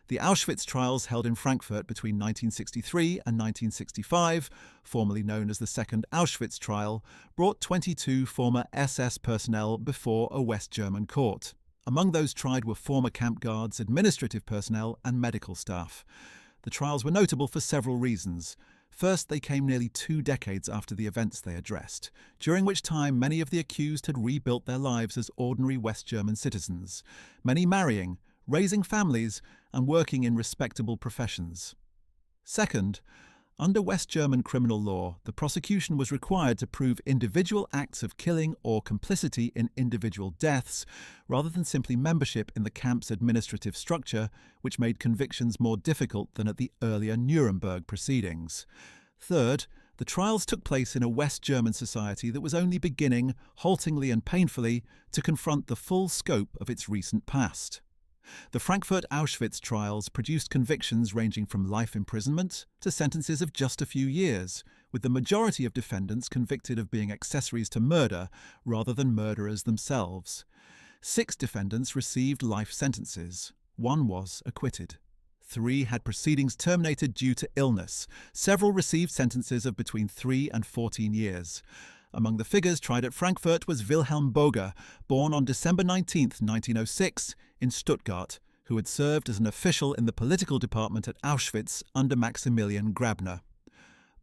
The Auschwitz trials held in Frankfurt between 1963 and 1965, formerly known as the Second Auschwitz Trial, brought 22 former SS personnel before a West German court. Among those tried were former camp guards, administrative personnel, and medical staff. The trials were notable for several reasons. First, they came nearly 2 decades after the events they addressed, during which time many of the accused had rebuilt their lives as ordinary West German citizens, many marrying, raising families, and working in respectable professions. Second, under West German criminal law, the prosecution was required to prove individual acts of killing or complicity in individual deaths, rather than simply membership in the camp's administrative structure, which made convictions more difficult than at the earlier Nuremberg proceedings. Third, the trials took place in a West German society that was only beginning, haltingly and painfully, to confront the full scope of its recent past. The Frankfurt Auschwitz trials produced convictions ranging from life imprisonment to sentences of just a few years, with the majority of defendants convicted of being accessories to murder rather than murderers themselves. 6 defendants received life sentences. 1 was acquitted. 3 had proceedings terminated due to illness. Several received sentences of between 3 and 14 years. Among the figures tried at Frankfurt was Wilhelm Boger, born on December 19, 1906, in Stuttgart, who had served as an official in the political department at Auschwitz under Maximilian Grabner.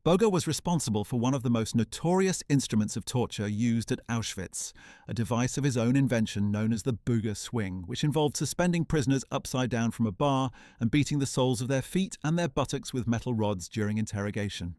Boger was responsible for one of the most notorious instruments of torture used at Auschwitz, a device of his own invention known as the Böger swing, which involved suspending prisoners upside down from a bar and beating the soles of their feet and their buttocks with metal rods during interrogation.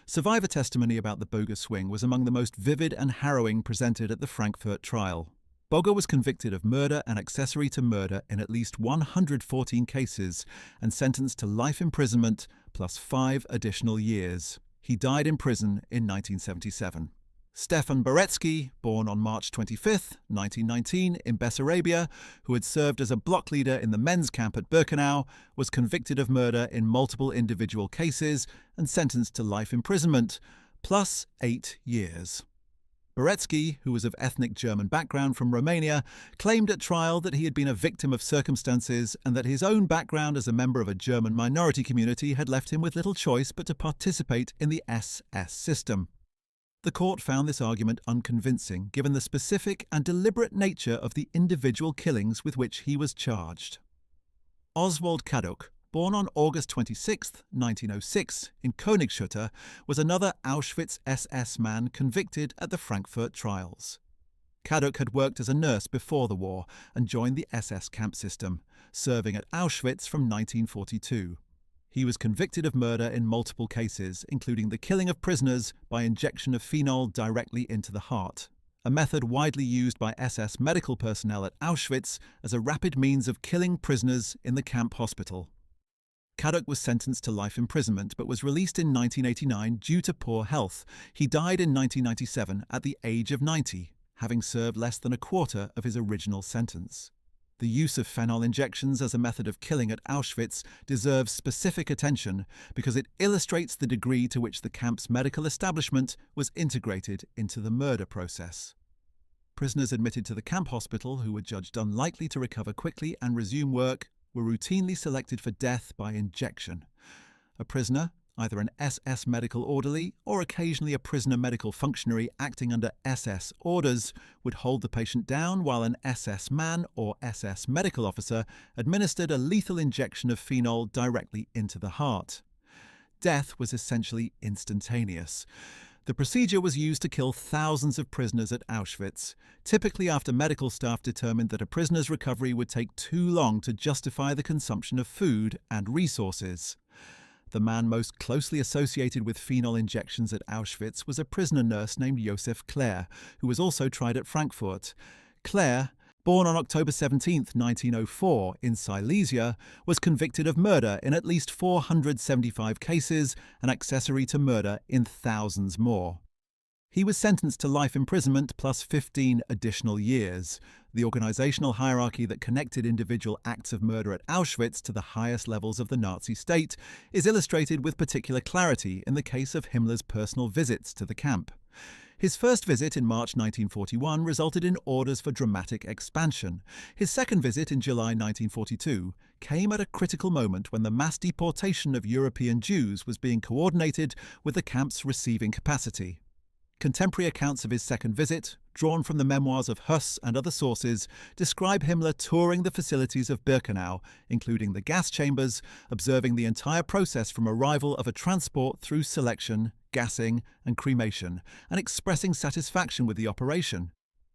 Survivor testimony about the Böger swing was among the most vivid and harrowing presented at the Frankfurt trial. Bogger was convicted of murder and accessory to murder in at least 114 cases and sentenced to life imprisonment plus 5 additional years. He died in prison in 1977. Stefan Baretsky, born on March 25, 1919, in Bessarabia, who had served as a block leader in the men's camp at Birkenau, was convicted of murder in multiple individual cases and sentenced to life imprisonment, plus 8 years. Baretsky, who was of ethnic German background from Romania, claimed at trial that he had been a victim of circumstances and that his own background as a member of a German minority community had left him with little choice but to participate in the SS system. The court found this argument unconvincing, given the specific and deliberate nature of the individual killings with which he was charged. Oswald Kaduk, born on August 26, 1906, in Königshutter, was another Auschwitz SS man convicted at the Frankfurt trials. Kaduk had worked as a nurse before the war and joined the SS camp system, serving at Auschwitz from 1942. He was convicted of murder in multiple cases, including the killing of prisoners by injection of phenol directly into the heart, a method widely used by SS medical personnel at Auschwitz as a rapid means of killing prisoners in the camp hospital. Kaduk was sentenced to life imprisonment but was released in 1989 due to poor health. He died in 1997 at the age of 90, having served less than a quarter of his original sentence. The use of phenol injections as a method of killing at Auschwitz deserves specific attention because it illustrates the degree to which the camp's medical establishment was integrated into the murder process. Prisoners admitted to the camp hospital who were judged unlikely to recover quickly and resume work were routinely selected for death by injection. A prisoner, either an SS medical orderly or occasionally a prisoner medical functionary acting under SS orders, would hold the patient down while an SS man or SS medical officer administered a lethal injection of phenol directly into the heart. Death was essentially instantaneous. The procedure was used to kill thousands of prisoners at Auschwitz, typically after medical staff determined that a prisoner's recovery would take too long to justify the consumption of food and resources. The man most closely associated with phenol injections at Auschwitz was a prisoner nurse named Josef Clare, who was also tried at Frankfurt. Clare, born on October 17, 1904, in Silesia, was convicted of murder in at least 475 cases and accessory to murder in thousands more. He was sentenced to life imprisonment plus 15 additional years. The organizational hierarchy that connected individual acts of murder at Auschwitz to the highest levels of the Nazi state is illustrated with particular clarity in the case of Himmler's personal visits to the camp. His first visit in March 1941 resulted in orders for dramatic expansion. His second visit in July 1942 came at a critical moment when the mass deportation of European Jews was being coordinated with the camp's receiving capacity. Contemporary accounts of his second visit, drawn from the memoirs of Höss and other sources, describe Himmler touring the facilities of Birkenau, including the gas chambers, observing the entire process from arrival of a transport through selection, gassing, and cremation, and expressing satisfaction with the operation.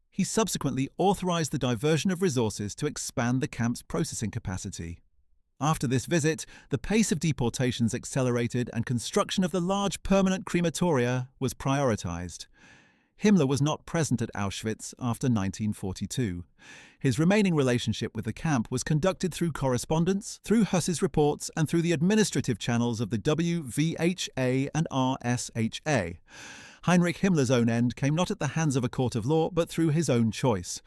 He subsequently authorized the diversion of resources to expand the camp's processing capacity. After this visit, the pace of deportations accelerated and construction of the large permanent crematoria was prioritized. Himmler was not present at Auschwitz after 1942. His remaining relationship with the camp was conducted through correspondence, through Höss's reports, and through the administrative channels of the WVHA and RSHA. Heinrich Himmler's own end came not at the hands of a court of law, but through his own choice.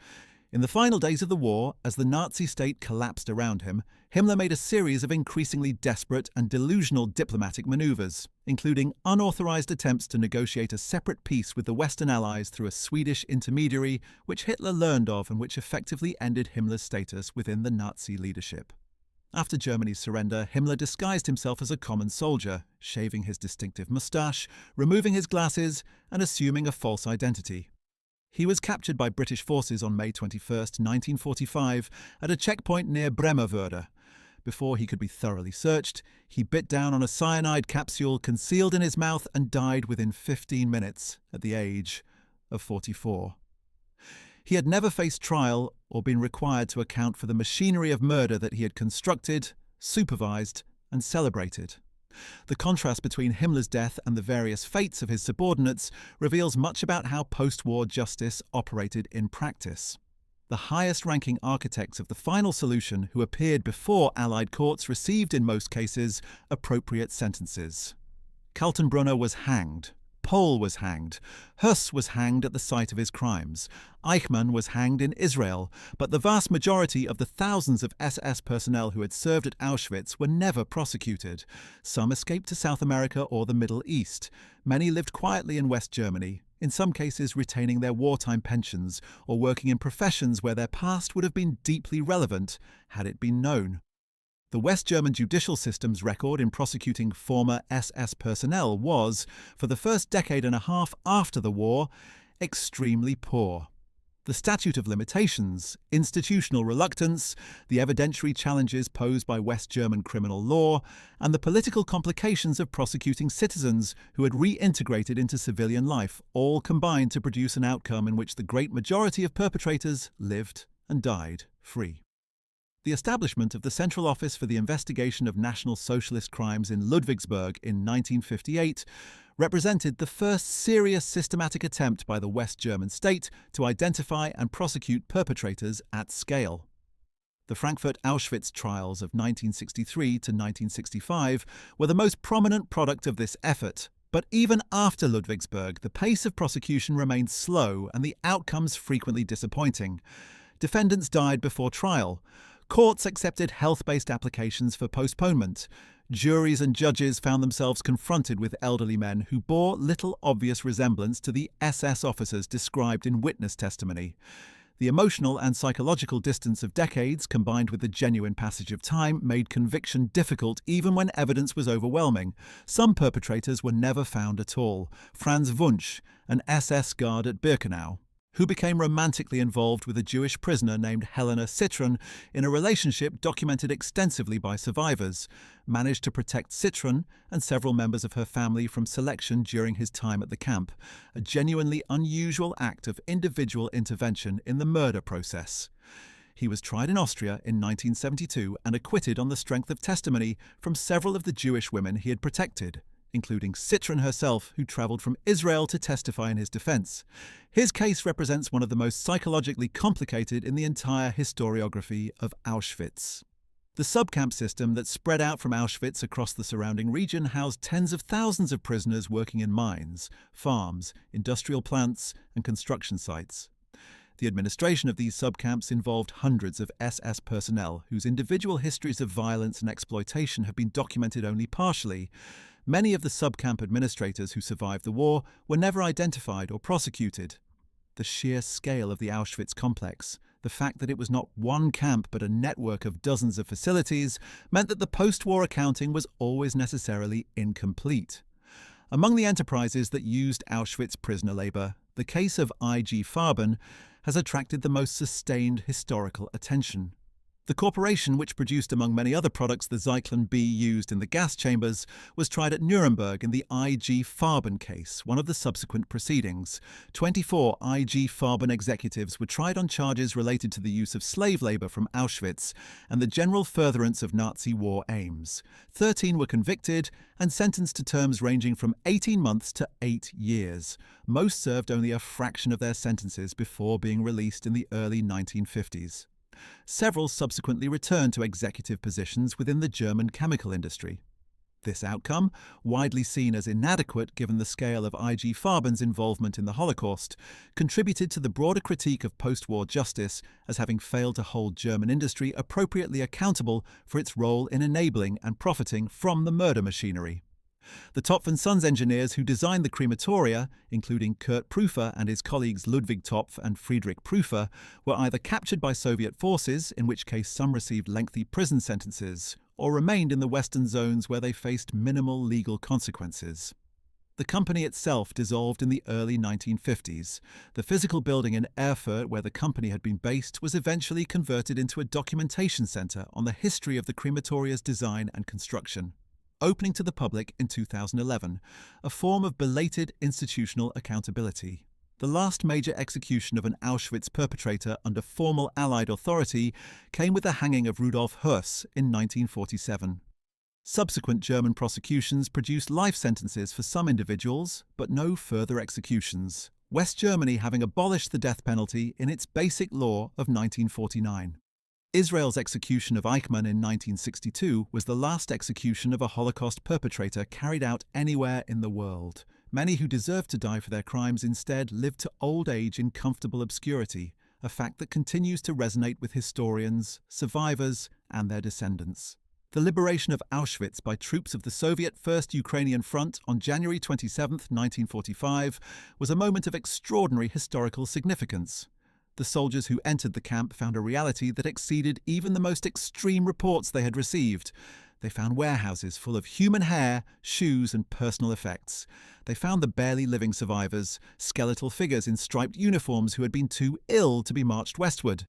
In the final days of the war, as the Nazi state collapsed around him, Himmler made a series of increasingly desperate and delusional diplomatic maneuvers, including unauthorized attempts to negotiate a separate peace with the Western Allies through a Swedish intermediary, which Hitler learned of and which effectively ended Himmler's status within the Nazi leadership. After Germany's surrender, Himmler disguised himself as a common soldier, shaving his distinctive moustache, removing his glasses, and assuming a false identity. He was captured by British forces on May 21, 1945, at a checkpoint near Bremerwörde. Before he could be thoroughly searched, he bit down on a cyanide capsule concealed in his mouth and died within 15 minutes at the age of 44. He had never faced trial or been required to account for the machinery of murder that he had constructed, supervised, and celebrated. The contrast between Himmler's death and the various fates of his subordinates reveals much about how post-war justice operated in practice. The highest-ranking architects of the final solution who appeared before Allied courts received, in most cases, appropriate sentences. Kaltenbrunner was hanged. Pohl was hanged. Höss was hanged at the site of his crimes. Eichmann was hanged in Israel, but the vast majority of the thousands of SS personnel who had served at Auschwitz were never prosecuted. Some escaped to South America or the Middle East. Many lived quietly in West Germany, in some cases retaining their wartime pensions or working in professions where their past would have been deeply relevant had it been known. The West German judicial system's record in prosecuting former SS personnel was, for the first decade and a half after the war, extremely poor. The statute of limitations, institutional reluctance, the evidentiary challenges posed by West German criminal law, and the political complications of prosecuting citizens who had reintegrated into civilian life all combined to produce an outcome in which the great majority of perpetrators lived and died free. The establishment of the Central Office for the Investigation of National Socialist Crimes in Ludwigsburg in 1958 represented the first serious systematic attempt by the West German state to identify and prosecute perpetrators at scale. The Frankfurt Auschwitz trials of 1963 to 1965 were the most prominent product of this effort, but even after Ludwigsburg, the pace of prosecution remained slow and the outcomes frequently disappointing. Defendants died before trial. Courts accepted health-based applications for postponement. Juries and judges found themselves confronted with elderly men who bore little obvious resemblance to the SS officers described in witness testimony. The emotional and psychological distance of decades, combined with the genuine passage of time, made conviction difficult even when evidence was overwhelming. Some perpetrators were never found at all. Franz Wunsch, an SS guard at Birkenau, who became romantically involved with a Jewish prisoner named Helena Citron in a relationship documented extensively by survivors, managed to protect Citron and several members of her family from selection during his time at the camp, a genuinely unusual act of individual intervention in the murder process. He was tried in Austria in 1972 and acquitted on the strength of testimony from several of the Jewish women he had protected, including Citron herself, who travelled from Israel to testify in his defence. His case represents one of the most psychologically complicated in the entire historiography of Auschwitz. The subcamp system that spread out from Auschwitz across the surrounding region housed tens of thousands of prisoners working in mines, farms, industrial plants, and construction sites. The administration of these subcamps involved hundreds of SS personnel whose individual histories of violence and exploitation have been documented only partially. Many of the subcamp administrators who survived the war were never identified or prosecuted. The sheer scale of the Auschwitz complex, the fact that it was not one camp but a network of dozens of facilities, meant that the post-war accounting was always necessarily incomplete. Among the enterprises that used Auschwitz prisoner labour, the case of IG Farben has attracted the most sustained historical attention. The corporation, which produced among many other products the Zyklon B used in the gas chambers, was tried at Nuremberg in the IG Farben case, one of the subsequent proceedings. 24 IG Farben executives were tried on charges related to the use of slave labour from Auschwitz and the general furtherance of Nazi war aims. 13 were convicted and sentenced to terms ranging from 18 months to 8 years. Most served only a fraction of their sentences before being released in the early 1950s. Several subsequently returned to executive positions within the German chemical industry. This outcome, widely seen as inadequate given the scale of IG Farben's involvement in the Holocaust, contributed to the broader critique of post-war justice as having failed to hold German industry appropriately accountable for its role in enabling and profiting from the murder machinery. The Topf & Sons engineers who designed the crematoria, including Kurt Prüfer and his colleagues Ludwig Topf and Friedrich Prüfer, were either captured by Soviet forces, in which case some received lengthy prison sentences, or remained in the Western zones where they faced minimal legal consequences. The company itself dissolved in the early 1950s. The physical building in Erfurt where the company had been based was eventually converted into a documentation centre on the history of the crematoria's design and construction, opening to the public in 2011, a form of belated institutional accountability. The last major execution of an Auschwitz perpetrator under formal Allied authority came with the hanging of Rudolf Höss in 1947. Subsequent German prosecutions produced life sentences for some individuals, but no further executions. West Germany having abolished the death penalty in its basic law of 1949. Israel's execution of Eichmann in 1962 was the last execution of a Holocaust perpetrator carried out anywhere in the world. Many who deserved to die for their crimes instead lived to old age in comfortable obscurity, a fact that continues to resonate with historians, survivors, and their descendants. The liberation of Auschwitz by troops of the Soviet First Ukrainian Front on January 27, 1945, was a moment of extraordinary historical significance. The soldiers who entered the camp found a reality that exceeded even the most extreme reports they had received. They found warehouses full of human hair, shoes, and personal effects. They found the barely living survivors, skeletal figures in striped uniforms who had been too ill to be marched westward.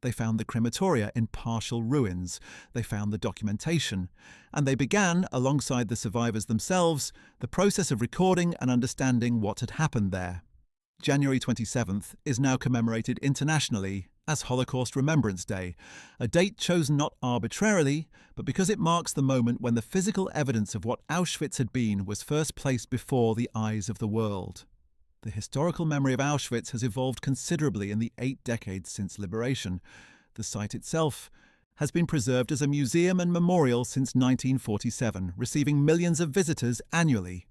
They found the crematoria in partial ruins. They found the documentation. And they began, alongside the survivors themselves, the process of recording and understanding what had happened there. January 27th is now commemorated internationally as Holocaust Remembrance Day, a date chosen not arbitrarily, but because it marks the moment when the physical evidence of what Auschwitz had been was first placed before the eyes of the world. The historical memory of Auschwitz has evolved considerably in the 8 decades since liberation. The site itself has been preserved as a museum and memorial since 1947, receiving millions of visitors annually.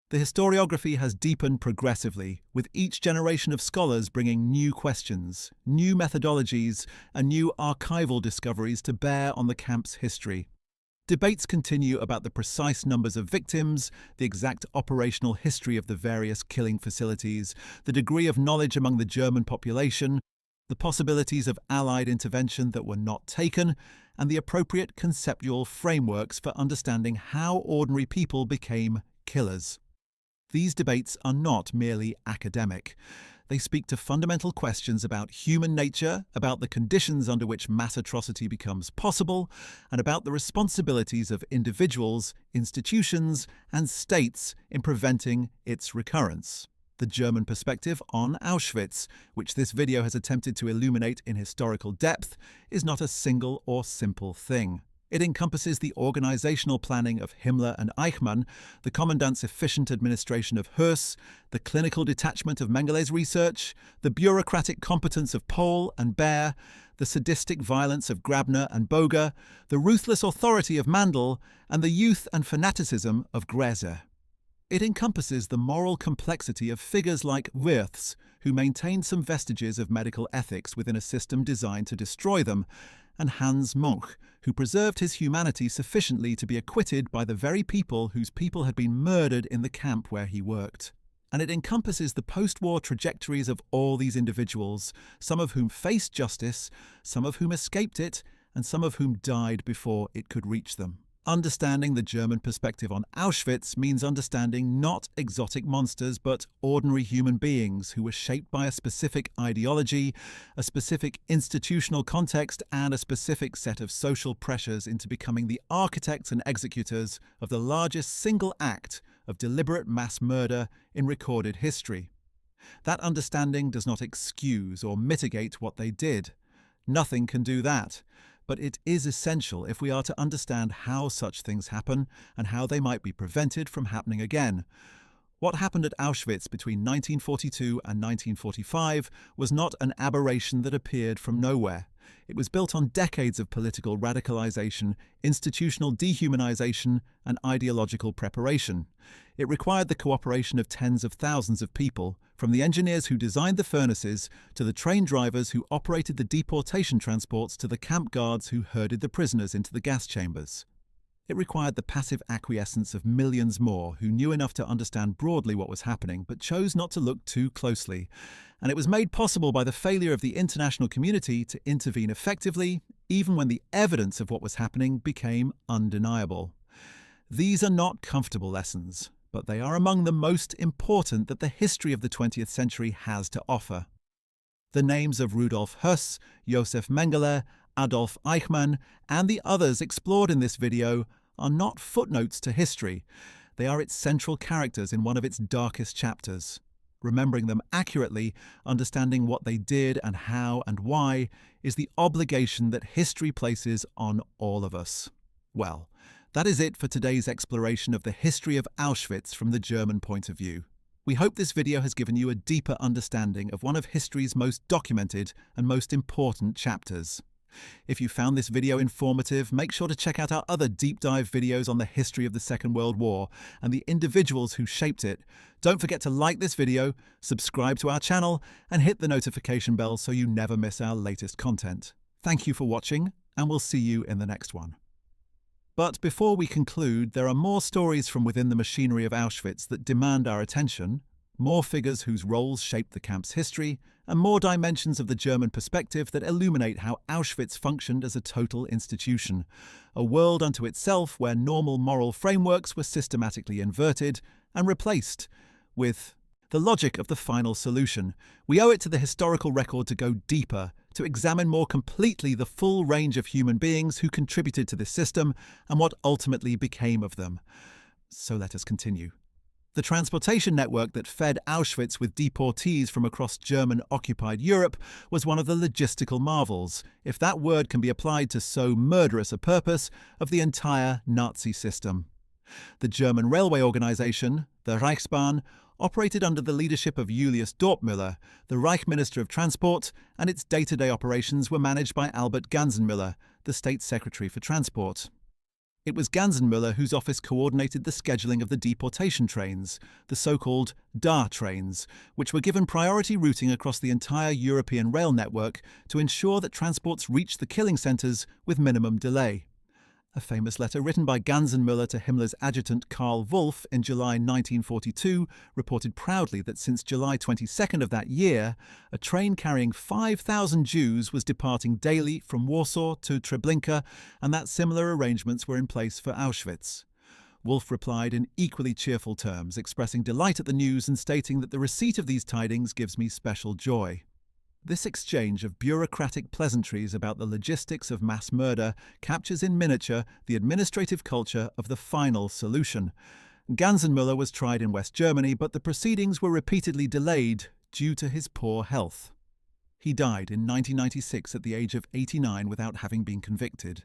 The historiography has deepened progressively, with each generation of scholars bringing new questions, new methodologies, and new archival discoveries to bear on the camp's history. Debates continue about the precise numbers of victims, the exact operational history of the various killing facilities, the degree of knowledge among the German population, the possibilities of Allied intervention that were not taken, and the appropriate conceptual frameworks for understanding how ordinary people became killers. These debates are not merely academic. They speak to fundamental questions about human nature, about the conditions under which mass atrocity becomes possible, and about the responsibilities of individuals, institutions, and states in preventing its recurrence. The German perspective on Auschwitz, which this video has attempted to illuminate in historical depth, is not a single or simple thing. It encompasses the organizational planning of Himmler and Eichmann, the commandant's efficient administration of Höss, the clinical detachment of Mengelé's research, the bureaucratic competence of Pohl and Baer, the sadistic violence of Grabner and Boger, the ruthless authority of Mandel, and the youth and fanaticism of Gräser. It encompasses the moral complexity of figures like Wirths, who maintained some vestiges of medical ethics within a system designed to destroy them, and Hans Munch, who preserved his humanity sufficiently to be acquitted by the very people whose people had been murdered in the camp where he worked. And it encompasses the post-war trajectories of all these individuals, some of whom faced justice, some of whom escaped it, and some of whom died before it could reach them. Understanding the German perspective on Auschwitz means understanding not exotic monsters but ordinary human beings who were shaped by a specific ideology, a specific institutional context, and a specific set of social pressures into becoming the architects and executors of the largest single act of deliberate mass murder in recorded history. That understanding does not excuse or mitigate what they did. Nothing can do that. But it is essential if we are to understand how such things happen and how they might be prevented from happening again. What happened at Auschwitz between 1942 and 1945 was not an aberration that appeared from nowhere. It was built on decades of political radicalization, institutional dehumanization, and ideological preparation. It required the cooperation of tens of thousands of people, from the engineers who designed the furnaces to the train drivers who operated the deportation transports to the camp guards who herded the prisoners into the gas chambers. It required the passive acquiescence of millions more who knew enough to understand broadly what was happening but chose not to look too closely. And it was made possible by the failure of the international community to intervene effectively, even when the evidence of what was happening became undeniable. These are not comfortable lessons, but they are among the most important that the history of the 20th century has to offer. The names of Rudolf Höss, Josef Mengele, Adolf Eichmann, and the others explored in this video are not footnotes to history. They are its central characters in one of its darkest chapters. Remembering them accurately, understanding what they did and how and why, is the obligation that history places on all of us. Well, that is it for today's exploration of the history of Auschwitz from the German point of view. We hope this video has given you a deeper understanding of one of history's most documented and most important chapters. If you found this video informative, make sure to check out our other deep dive videos on the history of the Second World War and the individuals who shaped it. Don't forget to like this video, subscribe to our channel, and hit the notification bell so you never miss our latest content. Thank you for watching, and we'll see you in the next one. But before we conclude, there are more stories from within the machinery of Auschwitz that demand our attention, more figures whose roles shaped the camp's history, and more dimensions of the German perspective that illuminate how Auschwitz functioned as a total institution, a world unto itself where normal moral frameworks were systematically inverted and replaced with the logic of the final solution. We owe it to the historical record to go deeper, to examine more completely the full range of human beings who contributed to this system and what ultimately became of them. So let us continue. The transportation network that fed Auschwitz with deportees from across German-occupied Europe was one of the logistical marvels, if that word can be applied to so murderous a purpose, of the entire Nazi system. The German railway organization, the Reichsbahn, operated under the leadership of Julius Dorpmüller, the Reich Minister of Transport, and its day-to-day operations were managed by Albert Ganzenmüller, the State Secretary for Transport. It was Ganzenmüller whose office coordinated the scheduling of the deportation trains, the so-called DA trains, which were given priority routing across the entire European rail network to ensure that transports reached the killing centres with minimum delay. A famous letter written by Ganzenmüller to Himmler's adjutant Karl Wolff in July 1942 reported proudly that since July 22nd of that year, a train carrying 5,000 Jews was departing daily from Warsaw to Treblinka, and that similar arrangements were in place for Auschwitz. Wolff replied in equally cheerful terms, expressing delight at the news and stating that the receipt of these tidings gives me special joy. This exchange of bureaucratic pleasantries about the logistics of mass murder captures in miniature the administrative culture of the final solution. Ganzenmüller was tried in West Germany, but the proceedings were repeatedly delayed due to his poor health. He died in 1996 at the age of 89 without having been convicted.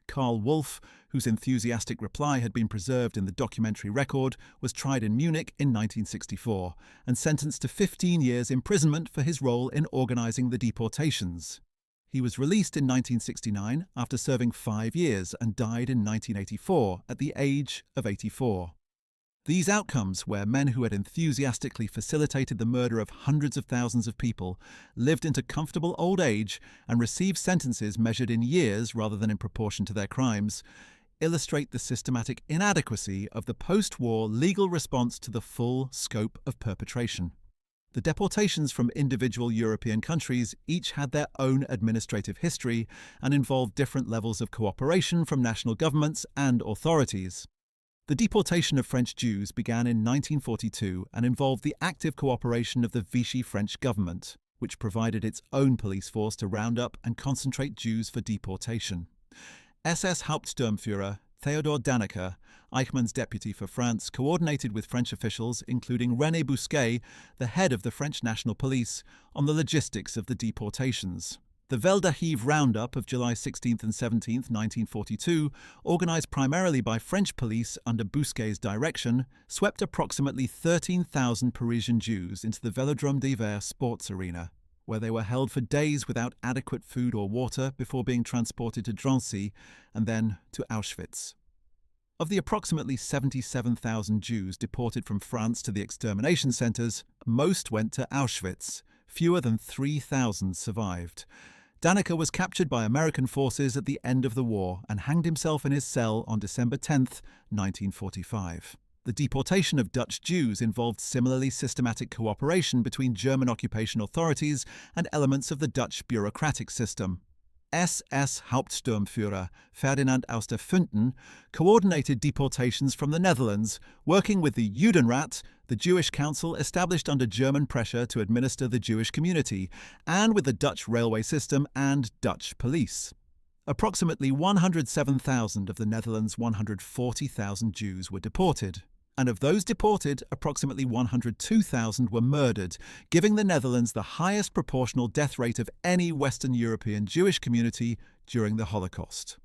Karl Wolff, whose enthusiastic reply had been preserved in the documentary record, was tried in Munich in 1964 and sentenced to 15 years imprisonment for his role in organizing the deportations. He was released in 1969 after serving 5 years and died in 1984 at the age of 84. These outcomes, where men who had enthusiastically facilitated the murder of hundreds of thousands of people lived into comfortable old age and received sentences measured in years rather than in proportion to their crimes, illustrate the systematic inadequacy of the post-war legal response to the full scope of perpetration. The deportations from individual European countries each had their own administrative history and involved different levels of cooperation from national governments and authorities. The deportation of French Jews began in 1942 and involved the active cooperation of the Vichy French government, which provided its own police force to round up and concentrate Jews for deportation. SS Hauptsturmführer Theodor Dannecker, Eichmann's deputy for France, coordinated with French officials, including René Bousquet, the head of the French National Police, on the logistics of the deportations. The Vel d'Archives roundup of July 16th and 17th, 1942, organised primarily by French police under Bousquet's direction, swept approximately 13,000 Parisian Jews into the Vélodrome d'Hiver sports arena, where they were held for days without adequate food or water before being transported to Drancy and then to Auschwitz. Of the approximately 77,000 Jews deported from France to the extermination centres, most went to Auschwitz. Fewer than 3,000 survived. Dannecker was captured by American forces at the end of the war and hanged himself in his cell on December 10, 1945. The deportation of Dutch Jews involved similarly systematic cooperation between German occupation authorities and elements of the Dutch bureaucratic system. SS Hauptsturmführer Ferdinand aus der Fuenten coordinated deportations from the Netherlands, working with the Judenrat, the Jewish council established under German pressure to administer the Jewish community, and with the Dutch railway system and Dutch police. Approximately 107,000 of the Netherlands' 140,000 Jews were deported, and of those deported, approximately 102,000 were murdered, giving the Netherlands the highest proportional death rate of any Western European Jewish community during the Holocaust.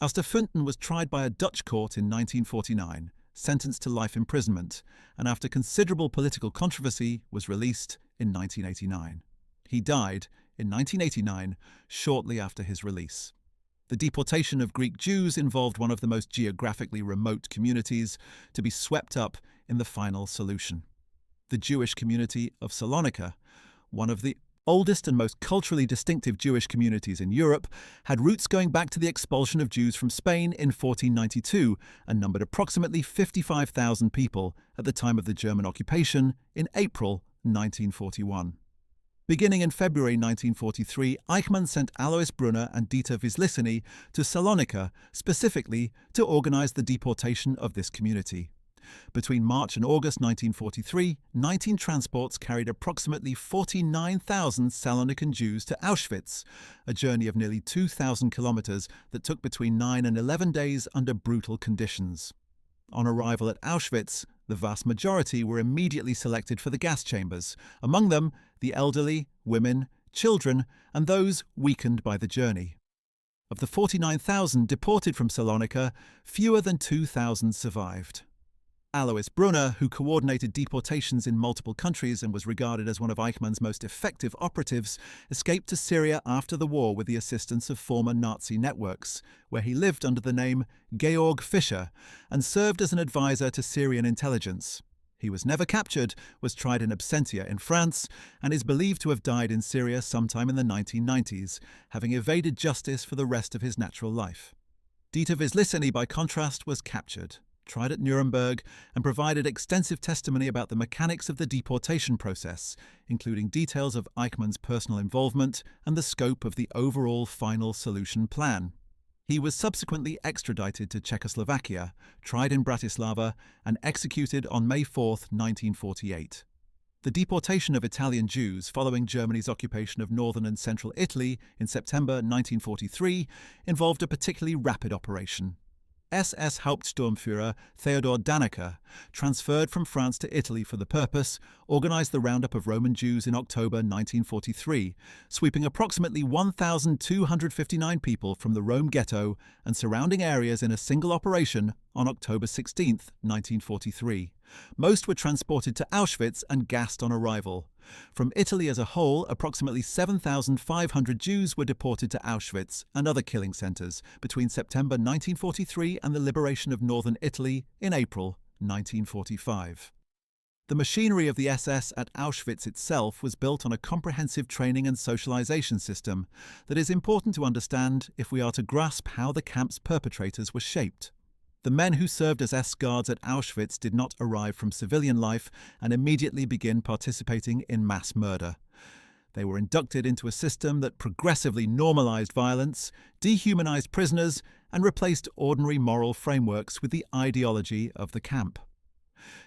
Aus der Fuenten was tried by a Dutch court in 1949, sentenced to life imprisonment, and after considerable political controversy was released in 1989. He died in 1989, shortly after his release. The deportation of Greek Jews involved one of the most geographically remote communities to be swept up in the final solution. The Jewish community of Salonika, one of the oldest and most culturally distinctive Jewish communities in Europe, had roots going back to the expulsion of Jews from Spain in 1492 and numbered approximately 55,000 people at the time of the German occupation in April 1941. Beginning in February 1943, Eichmann sent Alois Brunner and Dieter Wisliceny to Salonika specifically to organize the deportation of this community. Between March and August 1943, 19 transports carried approximately 49,000 Salonican Jews to Auschwitz, a journey of nearly 2,000 kilometers that took between 9 and 11 days under brutal conditions. On arrival at Auschwitz, the vast majority were immediately selected for the gas chambers, among them the elderly, women, children, and those weakened by the journey. Of the 49,000 deported from Salonika, fewer than 2,000 survived. Alois Brunner, who coordinated deportations in multiple countries and was regarded as one of Eichmann's most effective operatives, escaped to Syria after the war with the assistance of former Nazi networks, where he lived under the name Georg Fischer and served as an advisor to Syrian intelligence. He was never captured, was tried in absentia in France, and is believed to have died in Syria sometime in the 1990s, having evaded justice for the rest of his natural life. Dieter Wisliceny, by contrast, was captured, tried at Nuremberg, and provided extensive testimony about the mechanics of the deportation process, including details of Eichmann's personal involvement and the scope of the overall final solution plan. He was subsequently extradited to Czechoslovakia, tried in Bratislava, and executed on May 4, 1948. The deportation of Italian Jews following Germany's occupation of northern and central Italy in September 1943 involved a particularly rapid operation. SS Hauptsturmführer Theodor Dannecker, transferred from France to Italy for the purpose, organized the roundup of Roman Jews in October 1943, sweeping approximately 1,259 people from the Rome ghetto and surrounding areas in a single operation on October 16, 1943. Most were transported to Auschwitz and gassed on arrival. From Italy as a whole, approximately 7,500 Jews were deported to Auschwitz and other killing centers between September 1943 and the liberation of northern Italy in April 1945. The machinery of the SS at Auschwitz itself was built on a comprehensive training and socialization system that is important to understand if we are to grasp how the camp's perpetrators were shaped. The men who served as S-guards at Auschwitz did not arrive from civilian life and immediately begin participating in mass murder. They were inducted into a system that progressively normalized violence, dehumanized prisoners, and replaced ordinary moral frameworks with the ideology of the camp.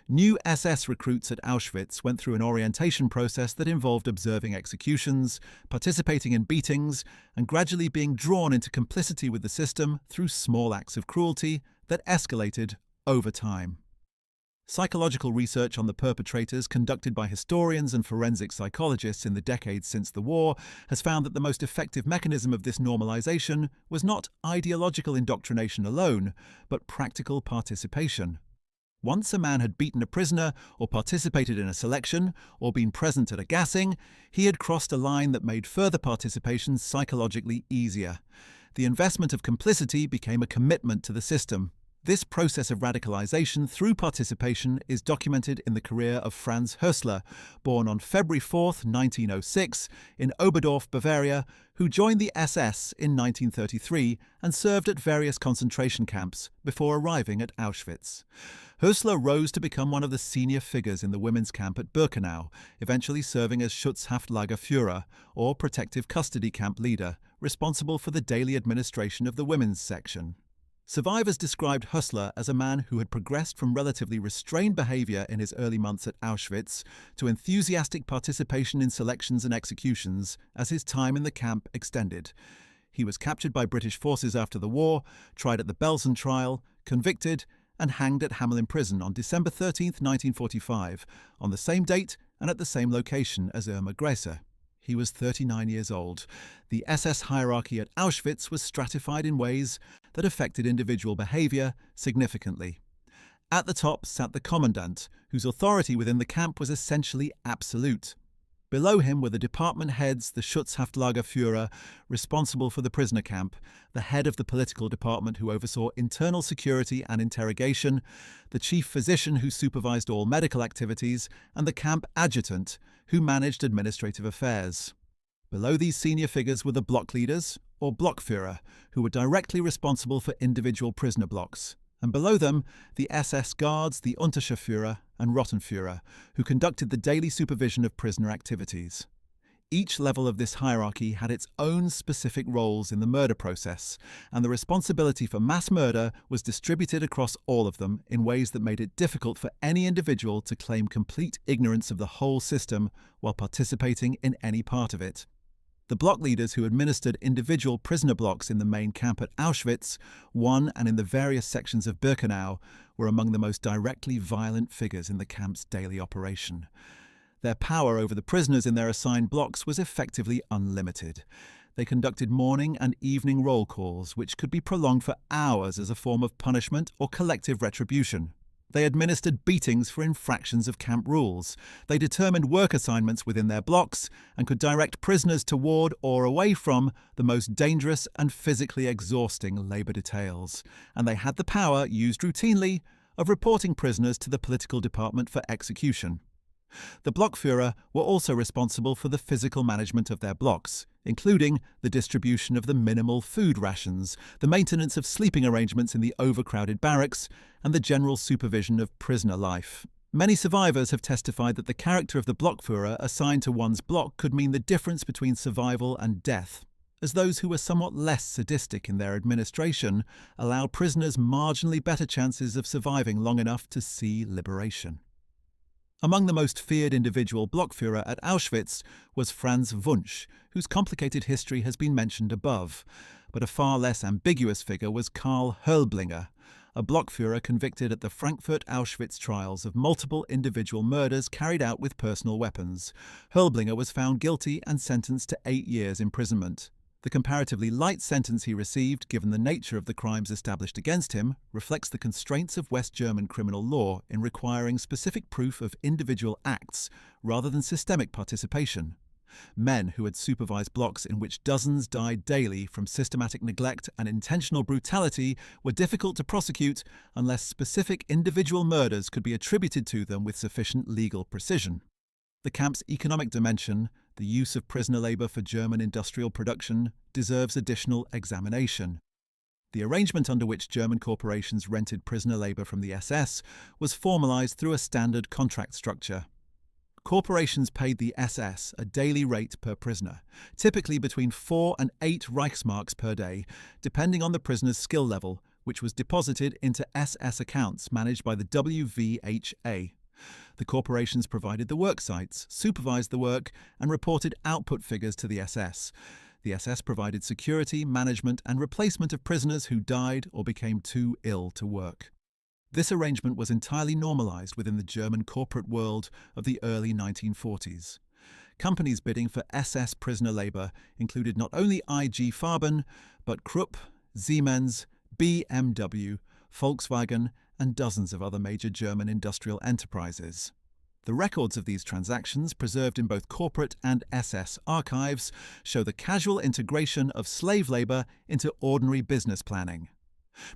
New SS recruits at Auschwitz went through an orientation process that involved observing executions, participating in beatings, and gradually being drawn into complicity with the system through small acts of cruelty that escalated over time. Psychological research on the perpetrators conducted by historians and forensic psychologists in the decades since the war has found that the most effective mechanism of this normalization was not ideological indoctrination alone, but practical participation. Once a man had beaten a prisoner or participated in a selection or been present at a gassing, he had crossed a line that made further participation psychologically easier. The investment of complicity became a commitment to the system. This process of radicalization through participation is documented in the career of Franz Hössler, born on February 4, 1906, in Oberdorf, Bavaria, who joined the SS in 1933 and served at various concentration camps before arriving at Auschwitz. Hössler rose to become one of the senior figures in the women's camp at Birkenau, eventually serving as Schutzhaftlagerführer, or protective custody camp leader, responsible for the daily administration of the women's section. Survivors described Hössler as a man who had progressed from relatively restrained behavior in his early months at Auschwitz to enthusiastic participation in selections and executions as his time in the camp extended. He was captured by British forces after the war, tried at the Belsen trial, convicted, and hanged at Hamelin Prison on December 13, 1945, on the same date and at the same location as Irma Gräser. He was 39 years old. The SS hierarchy at Auschwitz was stratified in ways that affected individual behavior significantly. At the top sat the commandant, whose authority within the camp was essentially absolute. Below him were the department heads, the Schutzhaftlagerführer, responsible for the prisoner camp, the head of the political department who oversaw internal security and interrogation, the chief physician who supervised all medical activities, and the camp adjutant, who managed administrative affairs. Below these senior figures were the block leaders, or Blockführer, who were directly responsible for individual prisoner blocks. And below them, the SS guards, the Unterscharführer and Rottenführer, who conducted the daily supervision of prisoner activities. Each level of this hierarchy had its own specific roles in the murder process, and the responsibility for mass murder was distributed across all of them in ways that made it difficult for any individual to claim complete ignorance of the whole system while participating in any part of it. The block leaders who administered individual prisoner blocks in the main camp at Auschwitz, I and in the various sections of Birkenau, were among the most directly violent figures in the camp's daily operation. Their power over the prisoners in their assigned blocks was effectively unlimited. They conducted morning and evening roll calls, which could be prolonged for hours as a form of punishment or collective retribution. They administered beatings for infractions of camp rules. They determined work assignments within their blocks and could direct prisoners toward or away from the most dangerous and physically exhausting labour details. And they had the power, used routinely, of reporting prisoners to the political department for execution. The Blockführer were also responsible for the physical management of their blocks, including the distribution of the minimal food rations, the maintenance of sleeping arrangements in the overcrowded barracks, and the general supervision of prisoner life. Many survivors have testified that the character of the Blockführer assigned to one's block could mean the difference between survival and death, as those who were somewhat less sadistic in their administration allowed prisoners marginally better chances of surviving long enough to see liberation. Among the most feared individual Blockführer at Auschwitz was Franz Wunsch, whose complicated history has been mentioned above, but a far less ambiguous figure was Karl Hölblinger, a Blockführer convicted at the Frankfurt Auschwitz trials of multiple individual murders carried out with personal weapons. Hölblinger was found guilty and sentenced to 8 years imprisonment. The comparatively light sentence he received, given the nature of the crimes established against him, reflects the constraints of West German criminal law in requiring specific proof of individual acts rather than systemic participation. Men who had supervised blocks in which dozens died daily from systematic neglect and intentional brutality were difficult to prosecute unless specific individual murders could be attributed to them with sufficient legal precision. The camp's economic dimension, the use of prisoner labour for German industrial production, deserves additional examination. The arrangement under which German corporations rented prisoner labour from the SS was formalised through a standard contract structure. Corporations paid the SS a daily rate per prisoner, typically between 4 and 8 Reichsmarks per day, depending on the prisoner's skill level, which was deposited into SS accounts managed by the WVHA. The corporations provided the work sites, supervised the work, and reported output figures to the SS. The SS provided security, management, and replacement of prisoners who died or became too ill to work. This arrangement was entirely normalized within the German corporate world of the early 1940s. Companies bidding for SS prisoner labor included not only IG Farben, but Krupp, Siemens, BMW, Volkswagen, and dozens of other major German industrial enterprises. The records of these transactions, preserved in both corporate and SS archives, show the casual integration of slave labor into ordinary business planning.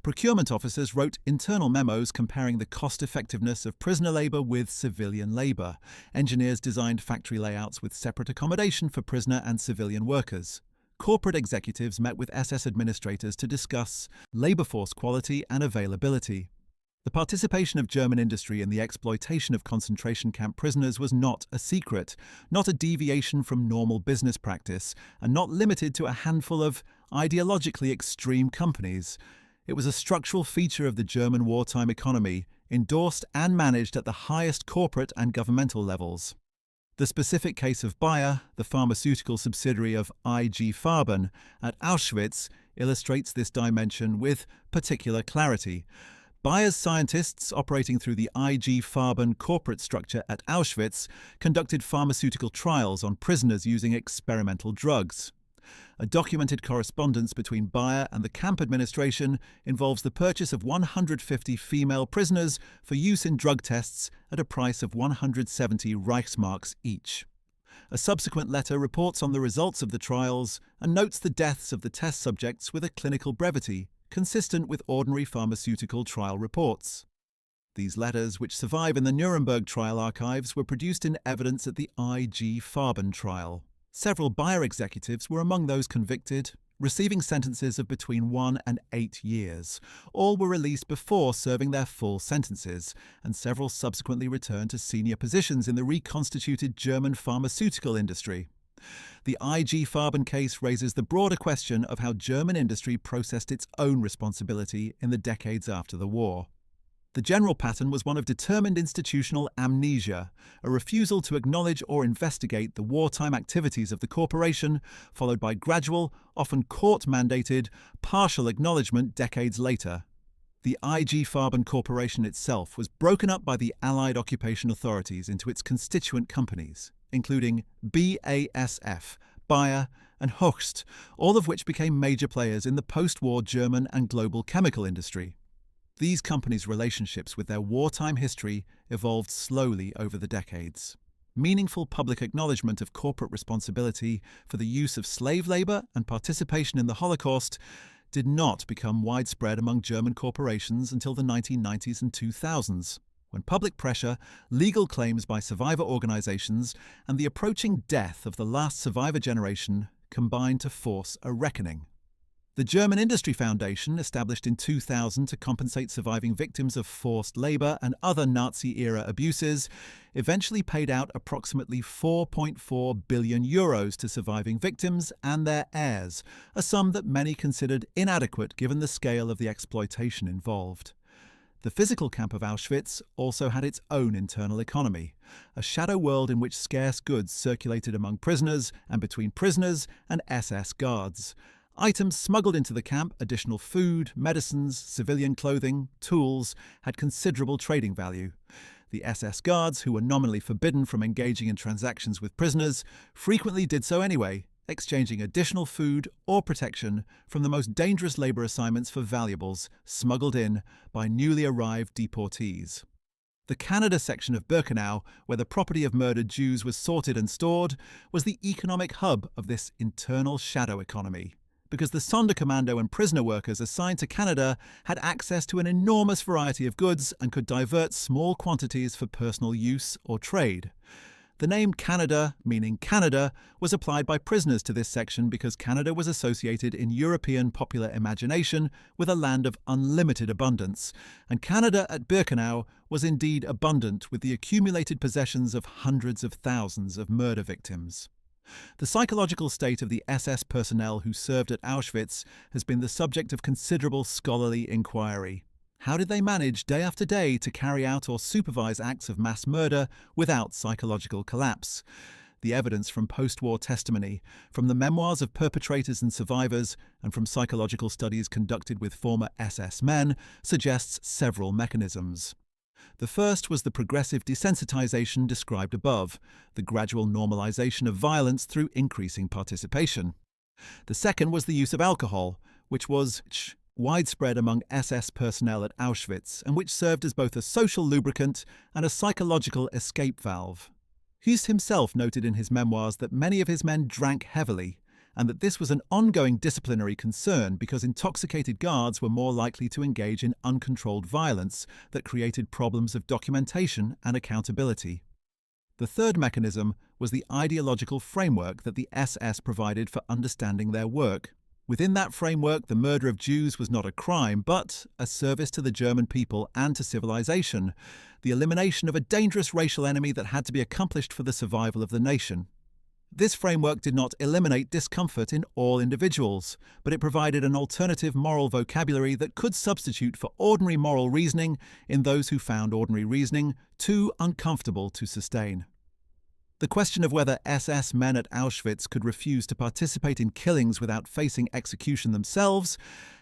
Procurement officers wrote internal memos comparing the cost-effectiveness of prisoner labor with civilian labor. Engineers designed factory layouts with separate accommodation for prisoner and civilian workers. Corporate executives met with SS administrators to discuss labor force quality and availability. The participation of German industry in the exploitation of concentration camp prisoners was not a secret, not a deviation from normal business practice, and not limited to a handful of ideologically extreme companies. It was a structural feature of the German wartime economy, endorsed and managed at the highest corporate and governmental levels. The specific case of Bayer, the pharmaceutical subsidiary of IG Farben at Auschwitz, illustrates this dimension with particular clarity. Bayer's scientists, operating through the IG Farben corporate structure at Auschwitz, conducted pharmaceutical trials on prisoners using experimental drugs. A documented correspondence between Bayer and the camp administration involves the purchase of 150 female prisoners for use in drug tests at a price of 170 Reichsmarks each. A subsequent letter reports on the results of the trials and notes the deaths of the test subjects with a clinical brevity consistent with ordinary pharmaceutical trial reports. These letters, which survive in the Nuremberg trial archives, were produced in evidence at the IG Farben trial. Several Bayer executives were among those convicted, receiving sentences of between 1 and 8 years. All were released before serving their full sentences, and several subsequently returned to senior positions in the reconstituted German pharmaceutical industry. The IG Farben case raises the broader question of how German industry processed its own responsibility in the decades after the war. The general pattern was one of determined institutional amnesia, a refusal to acknowledge or investigate the wartime activities of the corporation, followed by gradual, often court-mandated, partial acknowledgement decades later. The IG Farben Corporation itself was broken up by the Allied occupation authorities into its constituent companies, including BASF, Bayer, and Hoechst, all of which became major players in the post-war German and global chemical industry. These companies' relationships with their wartime history evolved slowly over the decades. Meaningful public acknowledgement of corporate responsibility for the use of slave labor and participation in the Holocaust did not become widespread among German corporations until the 1990s and 2000s, when public pressure, legal claims by survivor organizations, and the approaching death of the last survivor generation combined to force a reckoning. The German Industry Foundation, established in 2000 to compensate surviving victims of forced labor and other Nazi-era abuses, eventually paid out approximately 4.4 billion euros to surviving victims and their heirs, a sum that many considered inadequate given the scale of the exploitation involved. The physical camp of Auschwitz also had its own internal economy, a shadow world in which scarce goods circulated among prisoners and between prisoners and SS guards. Items smuggled into the camp, additional food, medicines, civilian clothing, tools, had considerable trading value. The SS guards, who were nominally forbidden from engaging in transactions with prisoners, frequently did so anyway, exchanging additional food or protection from the most dangerous labor assignments for valuables smuggled in by newly arrived deportees. The Canada section of Birkenau, where the property of murdered Jews was sorted and stored, was the economic hub of this internal shadow economy, because the Sonderkommando and prisoner workers assigned to Canada had access to an enormous variety of goods and could divert small quantities for personal use or trade. The name Canada, meaning Canada, was applied by prisoners to this section because Canada was associated in European popular imagination with a land of unlimited abundance, and Canada at Birkenau was indeed abundant with the accumulated possessions of hundreds of thousands of murder victims. The psychological state of the SS personnel who served at Auschwitz has been the subject of considerable scholarly inquiry. How did they manage day after day to carry out or supervise acts of mass murder without psychological collapse? The evidence from post-war testimony, from the memoirs of perpetrators and survivors, and from psychological studies conducted with former SS men suggests several mechanisms. The first was the progressive desensitization described above, the gradual normalization of violence through increasing participation. The second was the use of alcohol, which was widespread among SS personnel at Auschwitz and which served as both a social lubricant and a psychological escape valve. Hughes himself noted in his memoirs that many of his men drank heavily, and that this was an ongoing disciplinary concern because intoxicated guards were more likely to engage in uncontrolled violence that created problems of documentation and accountability. The third mechanism was the ideological framework that the SS provided for understanding their work. Within that framework, the murder of Jews was not a crime, but a service to the German people and to civilization, the elimination of a dangerous racial enemy that had to be accomplished for the survival of the nation. This framework did not eliminate discomfort in all individuals, but it provided an alternative moral vocabulary that could substitute for ordinary moral reasoning in those who found ordinary reasoning too uncomfortable to sustain. The question of whether SS men at Auschwitz could refuse to participate in killings without facing execution themselves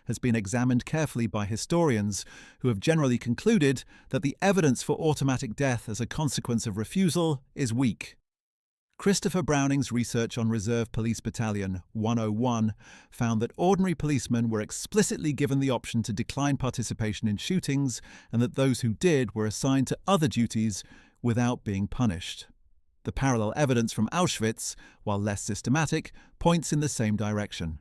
has been examined carefully by historians, who have generally concluded that the evidence for automatic death as a consequence of refusal is weak. Christopher Browning's research on Reserve Police Battalion 101 found that ordinary policemen were explicitly given the option to decline participation in shootings, and that those who did were assigned to other duties without being punished. The parallel evidence from Auschwitz, while less systematic, points in the same direction.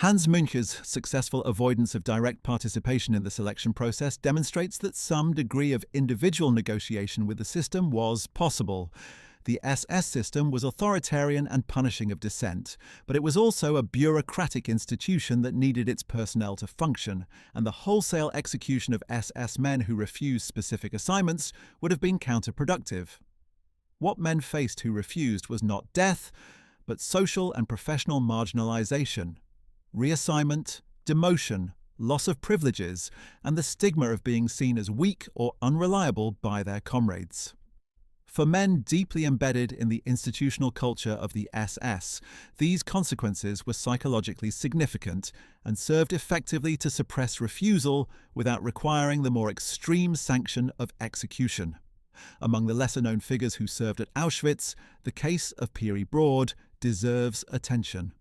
Hans Münche's successful avoidance of direct participation in the selection process demonstrates that some degree of individual negotiation with the system was possible. The SS system was authoritarian and punishing of dissent, but it was also a bureaucratic institution that needed its personnel to function, and the wholesale execution of SS men who refused specific assignments would have been counterproductive. What men faced who refused was not death, but social and professional marginalization, reassignment, demotion, loss of privileges, and the stigma of being seen as weak or unreliable by their comrades. For men deeply embedded in the institutional culture of the SS, these consequences were psychologically significant and served effectively to suppress refusal without requiring the more extreme sanction of execution. Among the lesser-known figures who served at Auschwitz, the case of Peary Broad deserves attention.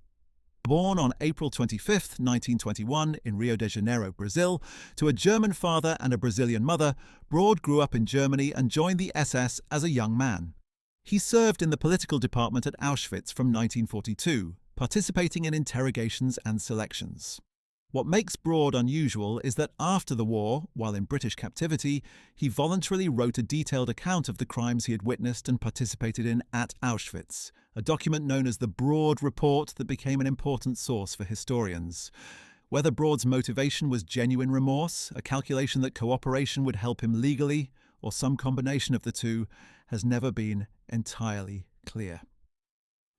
Born on April 25, 1921, in Rio de Janeiro, Brazil, to a German father and a Brazilian mother, Broad grew up in Germany and joined the SS as a young man. He served in the political department at Auschwitz from 1942, participating in interrogations and selections. What makes Broad unusual is that after the war, while in British captivity, he voluntarily wrote a detailed account of the crimes he had witnessed and participated in at Auschwitz, a document known as the Broad Report that became an important source for historians. Whether Broad's motivation was genuine remorse, a calculation that cooperation would help him legally, or some combination of the two, has never been entirely clear.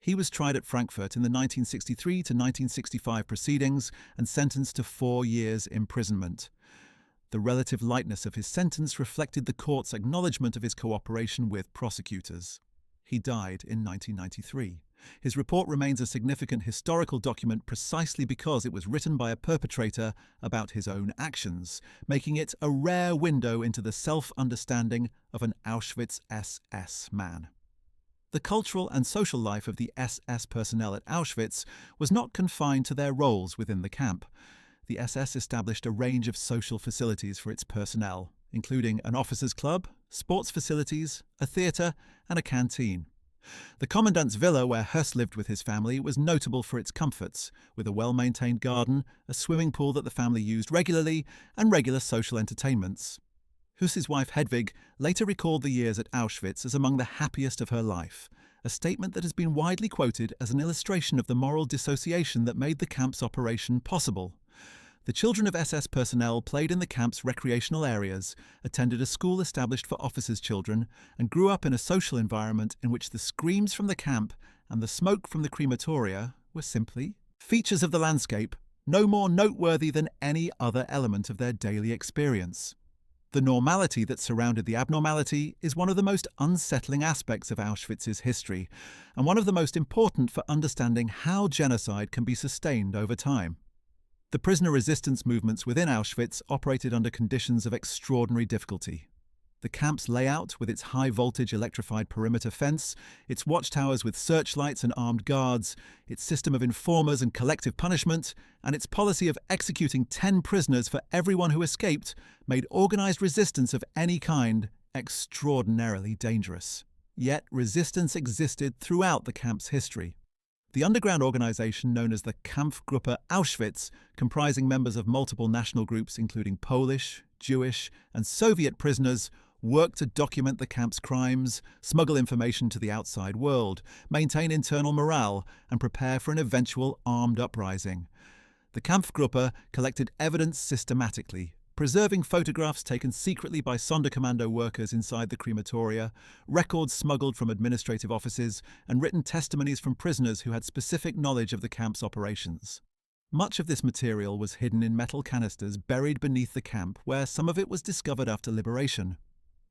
He was tried at Frankfurt in the 1963 to 1965 proceedings and sentenced to 4 years' imprisonment. The relative lightness of his sentence reflected the court's acknowledgement of his cooperation with prosecutors. He died in 1993. His report remains a significant historical document precisely because it was written by a perpetrator about his own actions, making it a rare window into the self-understanding of an Auschwitz SS man. The cultural and social life of the SS personnel at Auschwitz was not confined to their roles within the camp. The SS established a range of social facilities for its personnel, including an officers' club, sports facilities, a theatre, and a canteen. The commandant's villa, where Höss lived with his family, was notable for its comforts, with a well-maintained garden, a swimming pool that the family used regularly, and regular social entertainments. Höss's wife Hedwig later recalled the years at Auschwitz as among the happiest of her life, a statement that has been widely quoted as an illustration of the moral dissociation that made the camp's operation possible. The children of SS personnel played in the camp's recreational areas, attended a school established for officers' children, and grew up in a social environment in which the screams from the camp and the smoke from the crematoria were simply features of the landscape, no more noteworthy than any other element of their daily experience. The normality that surrounded the abnormality is one of the most unsettling aspects of Auschwitz's history, and one of the most important for understanding how genocide can be sustained over time. The prisoner resistance movements within Auschwitz operated under conditions of extraordinary difficulty. The camp's layout, with its high-voltage electrified perimeter fence, its watchtowers with searchlights and armed guards, its system of informers and collective punishment, and its policy of executing 10 prisoners for everyone who escaped, made organized resistance of any kind extraordinarily dangerous. Yet resistance existed throughout the camp's history. The underground organization known as the Kampfgruppe Auschwitz, comprising members of multiple national groups including Polish, Jewish, and Soviet prisoners, worked to document the camp's crimes, smuggle information to the outside world, maintain internal morale, and prepare for an eventual armed uprising. The Kampfgruppe collected evidence systematically, preserving photographs taken secretly by Sonderkommando workers inside the crematoria, records smuggled from administrative offices, and written testimonies from prisoners who had specific knowledge of the camp's operations. Much of this material was hidden in metal canisters buried beneath the camp, where some of it was discovered after liberation.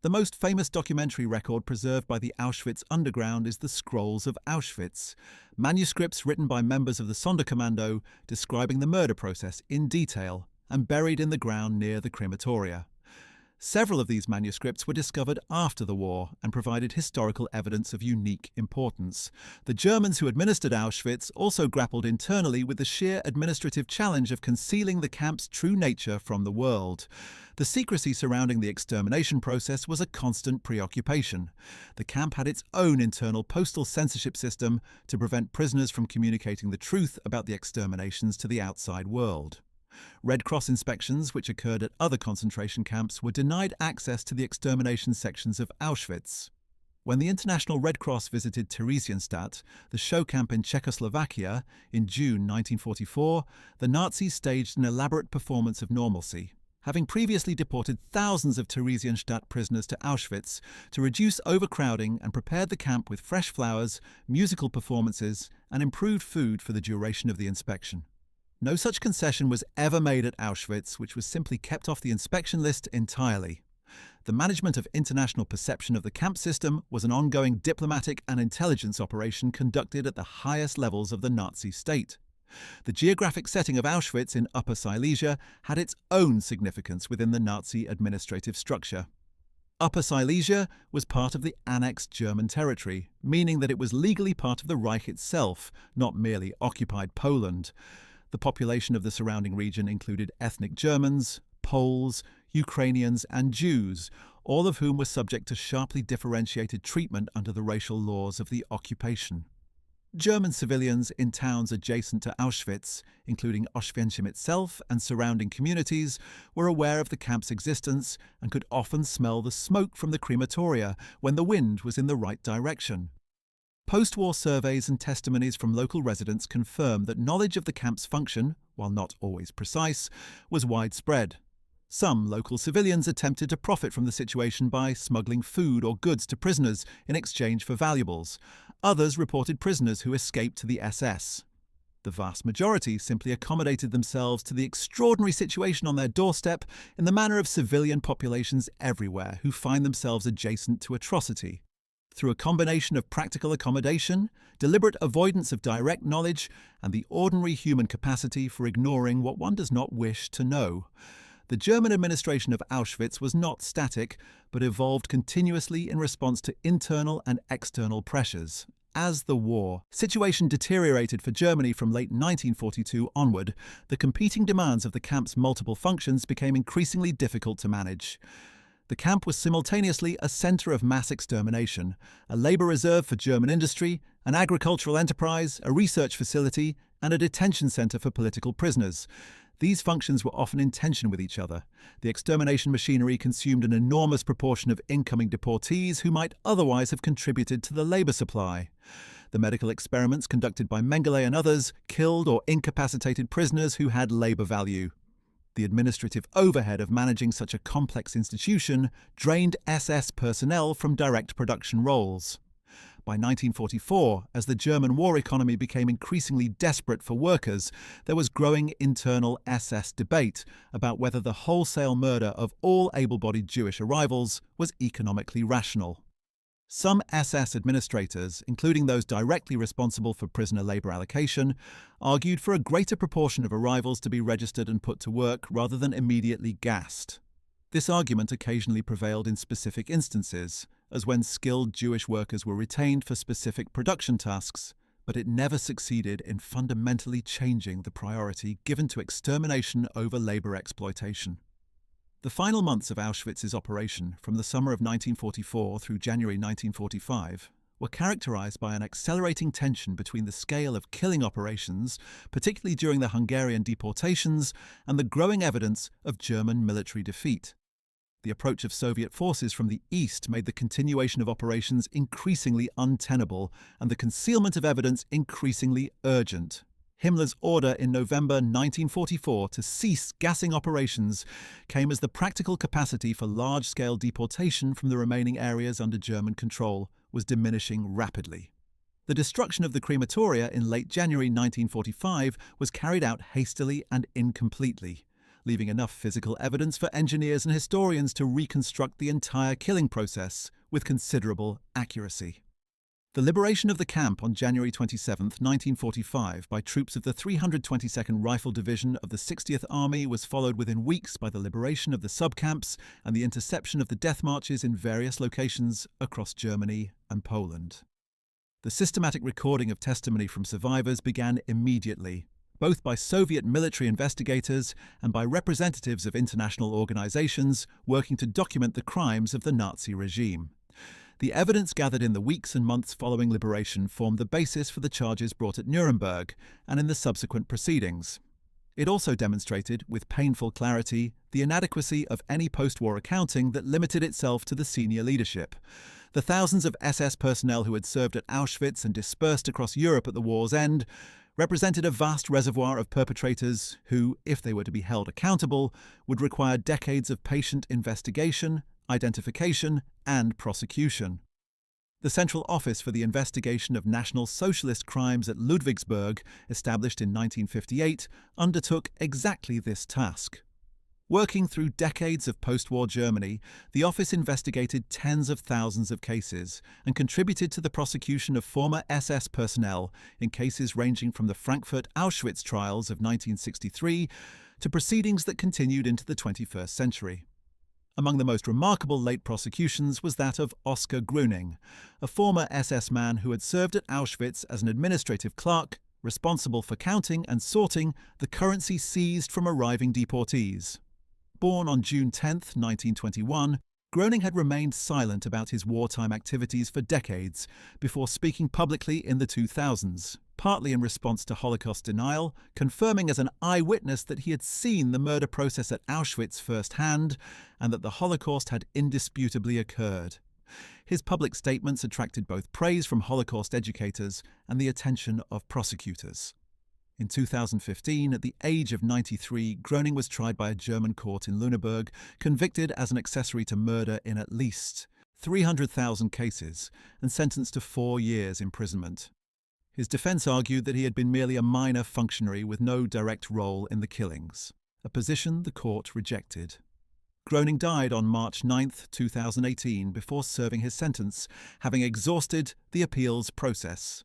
The most famous documentary record preserved by the Auschwitz Underground is the Scrolls of Auschwitz, manuscripts written by members of the Sonderkommando describing the murder process in detail and buried in the ground near the crematoria. Several of these manuscripts were discovered after the war and provided historical evidence of unique importance. The Germans who administered Auschwitz also grappled internally with the sheer administrative challenge of concealing the camp's true nature from the world. The secrecy surrounding the extermination process was a constant preoccupation. The camp had its own internal postal censorship system to prevent prisoners from communicating the truth about the exterminations to the outside world. Red Cross inspections, which occurred at other concentration camps, were denied access to the extermination sections of Auschwitz. When the International Red Cross visited Theresienstadt, the show camp in Czechoslovakia, in June 1944, the Nazis staged an elaborate performance of normalcy, having previously deported thousands of Theresienstadt prisoners to Auschwitz to reduce overcrowding and prepared the camp with fresh flowers, musical performances, and improved food for the duration of the inspection. No such concession was ever made at Auschwitz, which was simply kept off the inspection list entirely. The management of international perception of the camp system was an ongoing diplomatic and intelligence operation conducted at the highest levels of the Nazi state. The geographic setting of Auschwitz in Upper Silesia had its own significance within the Nazi administrative structure. Upper Silesia was part of the annexed German territory, meaning that it was legally part of the Reich itself, not merely occupied Poland. The population of the surrounding region included ethnic Germans, Poles, Ukrainians, and Jews, all of whom were subject to sharply differentiated treatment under the racial laws of the occupation. German civilians in towns adjacent to Auschwitz, including Oswiecim itself and surrounding communities, were aware of the camp's existence and could often smell the smoke from the crematoria when the wind was in the right direction. Post-war surveys and testimonies from local residents confirm that knowledge of the camp's function, while not always precise, was widespread. Some local civilians attempted to profit from the situation by smuggling food or goods to prisoners in exchange for valuables. Others reported prisoners who escaped to the SS. The vast majority simply accommodated themselves to the extraordinary situation on their doorstep in the manner of civilian populations everywhere who find themselves adjacent to atrocity. Through a combination of practical accommodation, deliberate avoidance of direct knowledge, and the ordinary human capacity for ignoring what one does not wish to know, the German administration of Auschwitz was not static, but evolved continuously in response to internal and external pressures. As the war situation deteriorated for Germany from late 1942 onward, the competing demands of the camp's multiple functions became increasingly difficult to manage. The camp was simultaneously a centre of mass extermination, a labour reserve for German industry, an agricultural enterprise, a research facility, and a detention centre for political prisoners. These functions were often in tension with each other. The extermination machinery consumed an enormous proportion of incoming deportees who might otherwise have contributed to the labour supply. The medical experiments conducted by Mengele and others killed or incapacitated prisoners who had labour value. The administrative overhead of managing such a complex institution drained SS personnel from direct production roles. By 1944, as the German war economy became increasingly desperate for workers, there was growing internal SS debate about whether the wholesale murder of all able-bodied Jewish arrivals was economically rational. Some SS administrators, including those directly responsible for prisoner labour allocation, argued for a greater proportion of arrivals to be registered and put to work rather than immediately gassed. This argument occasionally prevailed in specific instances, as when skilled Jewish workers were retained for specific production tasks, but it never succeeded in fundamentally changing the priority given to extermination over labour exploitation. The final months of Auschwitz's operation, from the summer of 1944 through January 1945, were characterized by an accelerating tension between the scale of killing operations, particularly during the Hungarian deportations, and the growing evidence of German military defeat. The approach of Soviet forces from the east made the continuation of operations increasingly untenable and the concealment of evidence increasingly urgent. Himmler's order in November 1944 to cease gassing operations came as the practical capacity for large-scale deportation from the remaining areas under German control was diminishing rapidly. The destruction of the crematoria in late January 1945 was carried out hastily and incompletely, leaving enough physical evidence for engineers and historians to reconstruct the entire killing process with considerable accuracy. The liberation of the camp on January 27, 1945, by troops of the 322nd Rifle Division of the 60th Army was followed within weeks by the liberation of the subcamps and the interception of the death marches in various locations across Germany and Poland. The systematic recording of testimony from survivors began immediately, both by Soviet military investigators and by representatives of international organizations working to document the crimes of the Nazi regime. The evidence gathered in the weeks and months following liberation formed the basis for the charges brought at Nuremberg and in the subsequent proceedings. It also demonstrated, with painful clarity, the inadequacy of any post-war accounting that limited itself to the senior leadership. The thousands of SS personnel who had served at Auschwitz and dispersed across Europe at the war's end represented a vast reservoir of perpetrators who, if they were to be held accountable, would require decades of patient investigation, identification, and prosecution. The Central Office for the Investigation of National Socialist Crimes at Ludwigsburg, established in 1958, undertook exactly this task. Working through decades of post-war Germany, the office investigated tens of thousands of cases and contributed to the prosecution of former SS personnel in cases ranging from the Frankfurt Auschwitz trials of 1963 to proceedings that continued into the 21st century. Among the most remarkable late prosecutions was that of Oskar Gröning, a former SS man who had served at Auschwitz as an administrative clerk responsible for counting and sorting the currency seized from arriving deportees. Born on June 10, 1921, Gröning had remained silent about his wartime activities for decades before speaking publicly in the 2000s, partly in response to Holocaust denial, confirming as an eyewitness that he had seen the murder process at Auschwitz firsthand and that the Holocaust had indisputably occurred. His public statements attracted both praise from Holocaust educators and the attention of prosecutors. In 2015, at the age of 93, Gröning was tried by a German court in Lüneburg, convicted as an accessory to murder in at least 300,000 cases, and sentenced to 4 years imprisonment. His defense argued that he had been merely a minor functionary with no direct role in the killings, a position the court rejected. Gröning died on March 9, 2018, before serving his sentence, having exhausted the appeals process.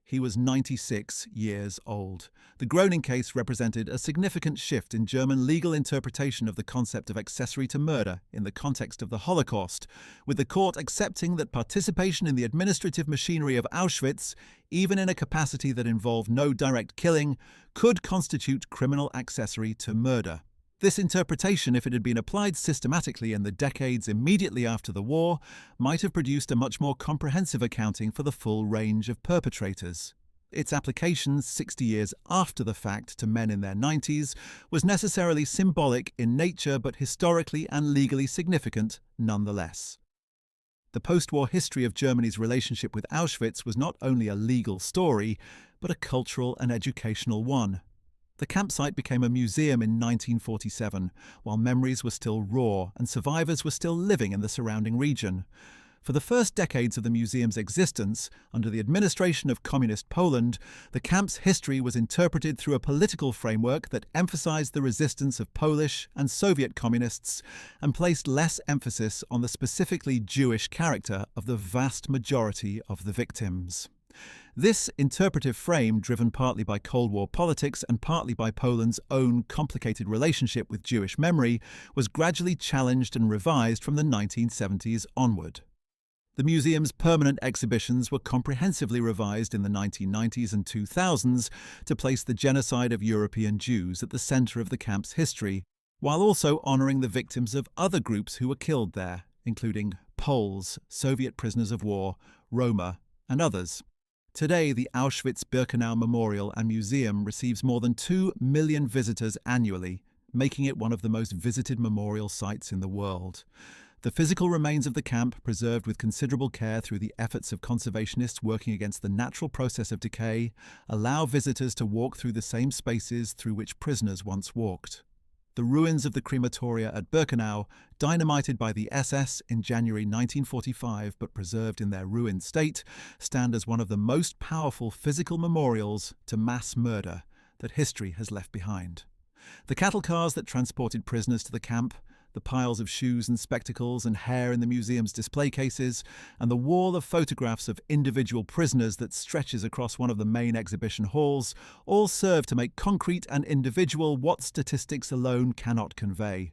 He was 96 years old. The Gröning case represented a significant shift in German legal interpretation of the concept of accessory to murder in the context of the Holocaust, with the court accepting that participation in the administrative machinery of Auschwitz, even in a capacity that involved no direct killing, could constitute criminal accessory to murder. This interpretation, if it had been applied systematically in the decades immediately after the war, might have produced a much more comprehensive accounting for the full range of perpetrators. Its application 60 years after the fact to men in their 90s was necessarily symbolic in nature but historically and legally significant nonetheless. The post-war history of Germany's relationship with Auschwitz was not only a legal story, but a cultural and educational one. The campsite became a museum in 1947, while memories were still raw and survivors were still living in the surrounding region. For the first decades of the museum's existence, under the administration of Communist Poland, the camp's history was interpreted through a political framework that emphasized the resistance of Polish and Soviet communists and placed less emphasis on the specifically Jewish character of the vast majority of the victims. This interpretive frame, driven partly by Cold War politics and partly by Poland's own complicated relationship with Jewish memory, was gradually challenged and revised from the 1970s onward. The museum's permanent exhibitions were comprehensively revised in the 1990s and 2000s to place the genocide of European Jews at the center of the camp's history, while also honoring the victims of other groups who were killed there, including Poles, Soviet prisoners of war, Roma, and others. Today, the Auschwitz-Birkenau Memorial and Museum receives more than 2 million visitors annually, making it one of the most visited memorial sites in the world. The physical remains of the camp, preserved with considerable care through the efforts of conservationists working against the natural process of decay, allow visitors to walk through the same spaces through which prisoners once walked. The ruins of the crematoria at Birkenau, dynamited by the SS in January 1945 but preserved in their ruined state, stand as one of the most powerful physical memorials to mass murder that history has left behind. The cattle cars that transported prisoners to the camp, The piles of shoes and spectacles and hair in the museum's display cases, and the wall of photographs of individual prisoners that stretches across one of the main exhibition halls all serve to make concrete and individual what statistics alone cannot convey.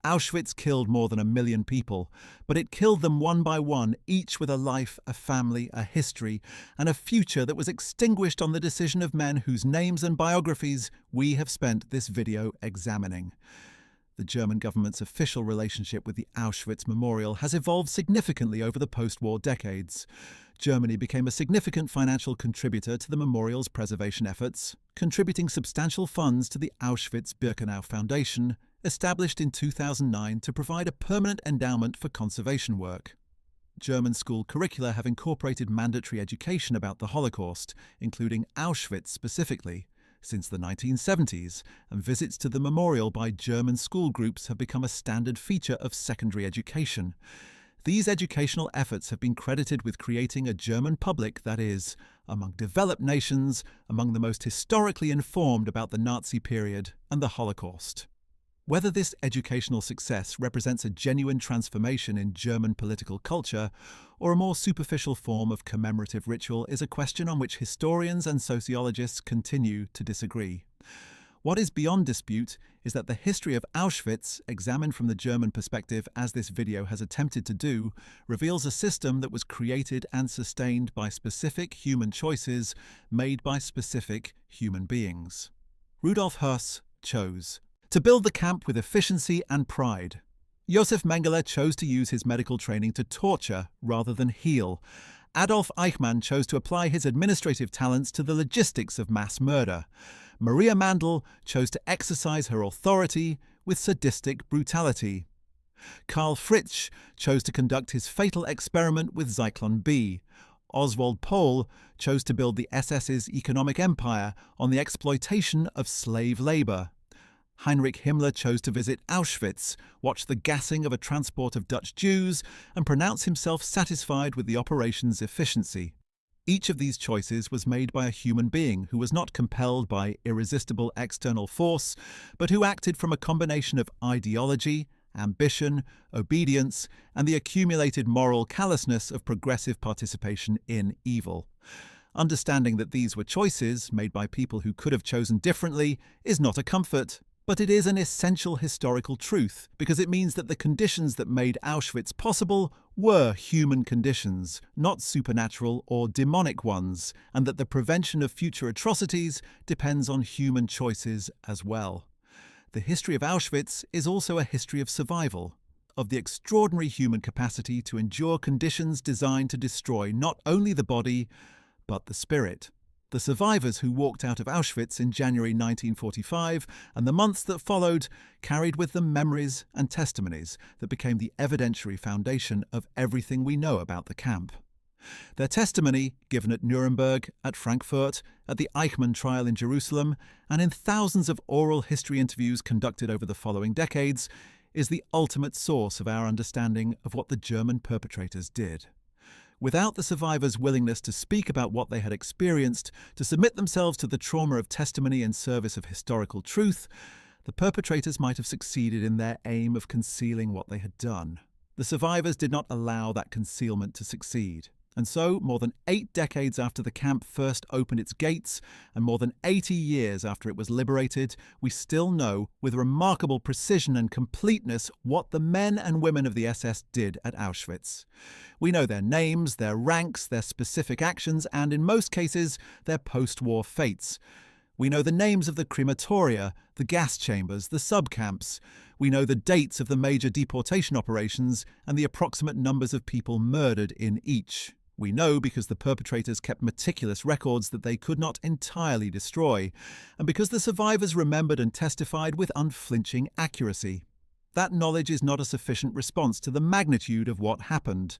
Auschwitz killed more than 1 million people, but it killed them one by one, each with a life, a family, a history, and a future that was extinguished on the decision of men whose names and biographies we have spent this video examining. The German government's official relationship with the Auschwitz Memorial has evolved significantly over the post-war decades. Germany became a significant financial contributor to the memorial's preservation efforts, contributing substantial funds to the Auschwitz-Birkenau Foundation, established in 2009 to provide a permanent endowment for conservation work. German school curricula have incorporated mandatory education about the Holocaust, including Auschwitz specifically, since the 1970s, and visits to the memorial by German school groups have become a standard feature of secondary education. These educational efforts have been credited with creating a German public that is, among developed nations, among the most historically informed about the Nazi period and the Holocaust. Whether this educational success represents a genuine transformation in German political culture or a more superficial form of commemorative ritual is a question on which historians and sociologists continue to disagree. What is beyond dispute is that the history of Auschwitz, examined from the German perspective as this video has attempted to do, reveals a system that was created and sustained by specific human choices made by specific human beings. Rudolf Höss chose to build the camp with efficiency and pride. Josef Mengele chose to use his medical training to torture rather than heal. Adolf Eichmann chose to apply his administrative talents to the logistics of mass murder. Maria Mandel chose to exercise her authority with sadistic brutality. Karl Fritsch chose to conduct his fatal experiment with Zyklon B. Oswald Pohl chose to build the SS's economic empire on the exploitation of slave labor. Heinrich Himmler chose to visit Auschwitz, watch the gassing of a transport of Dutch Jews, and pronounce himself satisfied with the operation's efficiency. Each of these choices was made by a human being who was not compelled by irresistible external force, but who acted from a combination of ideology, ambition, obedience, and the accumulated moral callousness of progressive participation in evil. Understanding that these were choices made by people who could have chosen differently is not a comfort, but it is an essential historical truth, because it means that the conditions that made Auschwitz possible were human conditions, not supernatural or demonic ones, and that the prevention of future atrocities depends on human choices as well. The history of Auschwitz is also a history of survival, of the extraordinary human capacity to endure conditions designed to destroy not only the body, but the spirit. The survivors who walked out of Auschwitz in January 1945 and the months that followed carried with them memories and testimonies that became the evidentiary foundation of everything we know about the camp. Their testimony, given at Nuremberg, at Frankfurt, at the Eichmann trial in Jerusalem, and in thousands of oral history interviews conducted over the following decades, is the ultimate source of our understanding of what the German perpetrators did. Without the survivors' willingness to speak about what they had experienced, to submit themselves to the trauma of testimony in service of historical truth, the perpetrators might have succeeded in their aim of concealing what they had done. The survivors did not allow that concealment to succeed. And so, more than 8 decades after the camp first opened its gates, and more than 80 years after it was liberated, we still know with remarkable precision and completeness what the men and women of the SS did at Auschwitz. We know their names, their ranks, their specific actions, and in most cases, their post-war fates. We know the names of the crematoria, the gas chambers, the subcamps. We know the dates of the major deportation operations and the approximate numbers of people murdered in each. We know because the perpetrators kept meticulous records that they could not entirely destroy, and because the survivors remembered and testified with unflinching accuracy. That knowledge is not a sufficient response to the magnitude of what happened.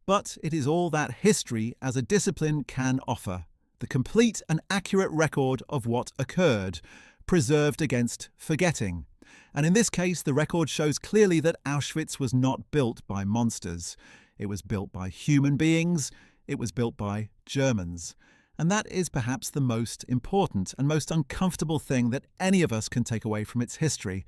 But it is all that history as a discipline can offer, the complete and accurate record of what occurred, preserved against forgetting. And in this case, the record shows clearly that Auschwitz was not built by monsters. It was built by human beings. It was built by Germans. And that is perhaps the most important and most uncomfortable thing that any of us can take away from its history.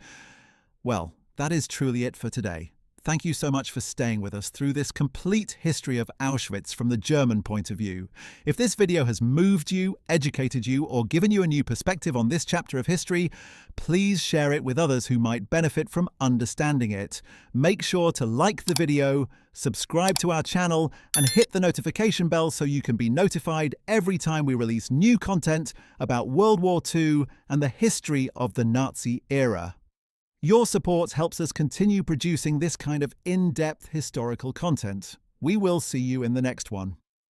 Well, that is truly it for today. Thank you so much for staying with us through this complete history of Auschwitz from the German point of view. If this video has moved you, educated you, or given you a new perspective on this chapter of history, please share it with others who might benefit from understanding it. Make sure to like the video, subscribe to our channel, and hit the notification bell so you can be notified every time we release new content about World War II and the history of the Nazi era. Your support helps us continue producing this kind of in-depth historical content. We will see you in the next one.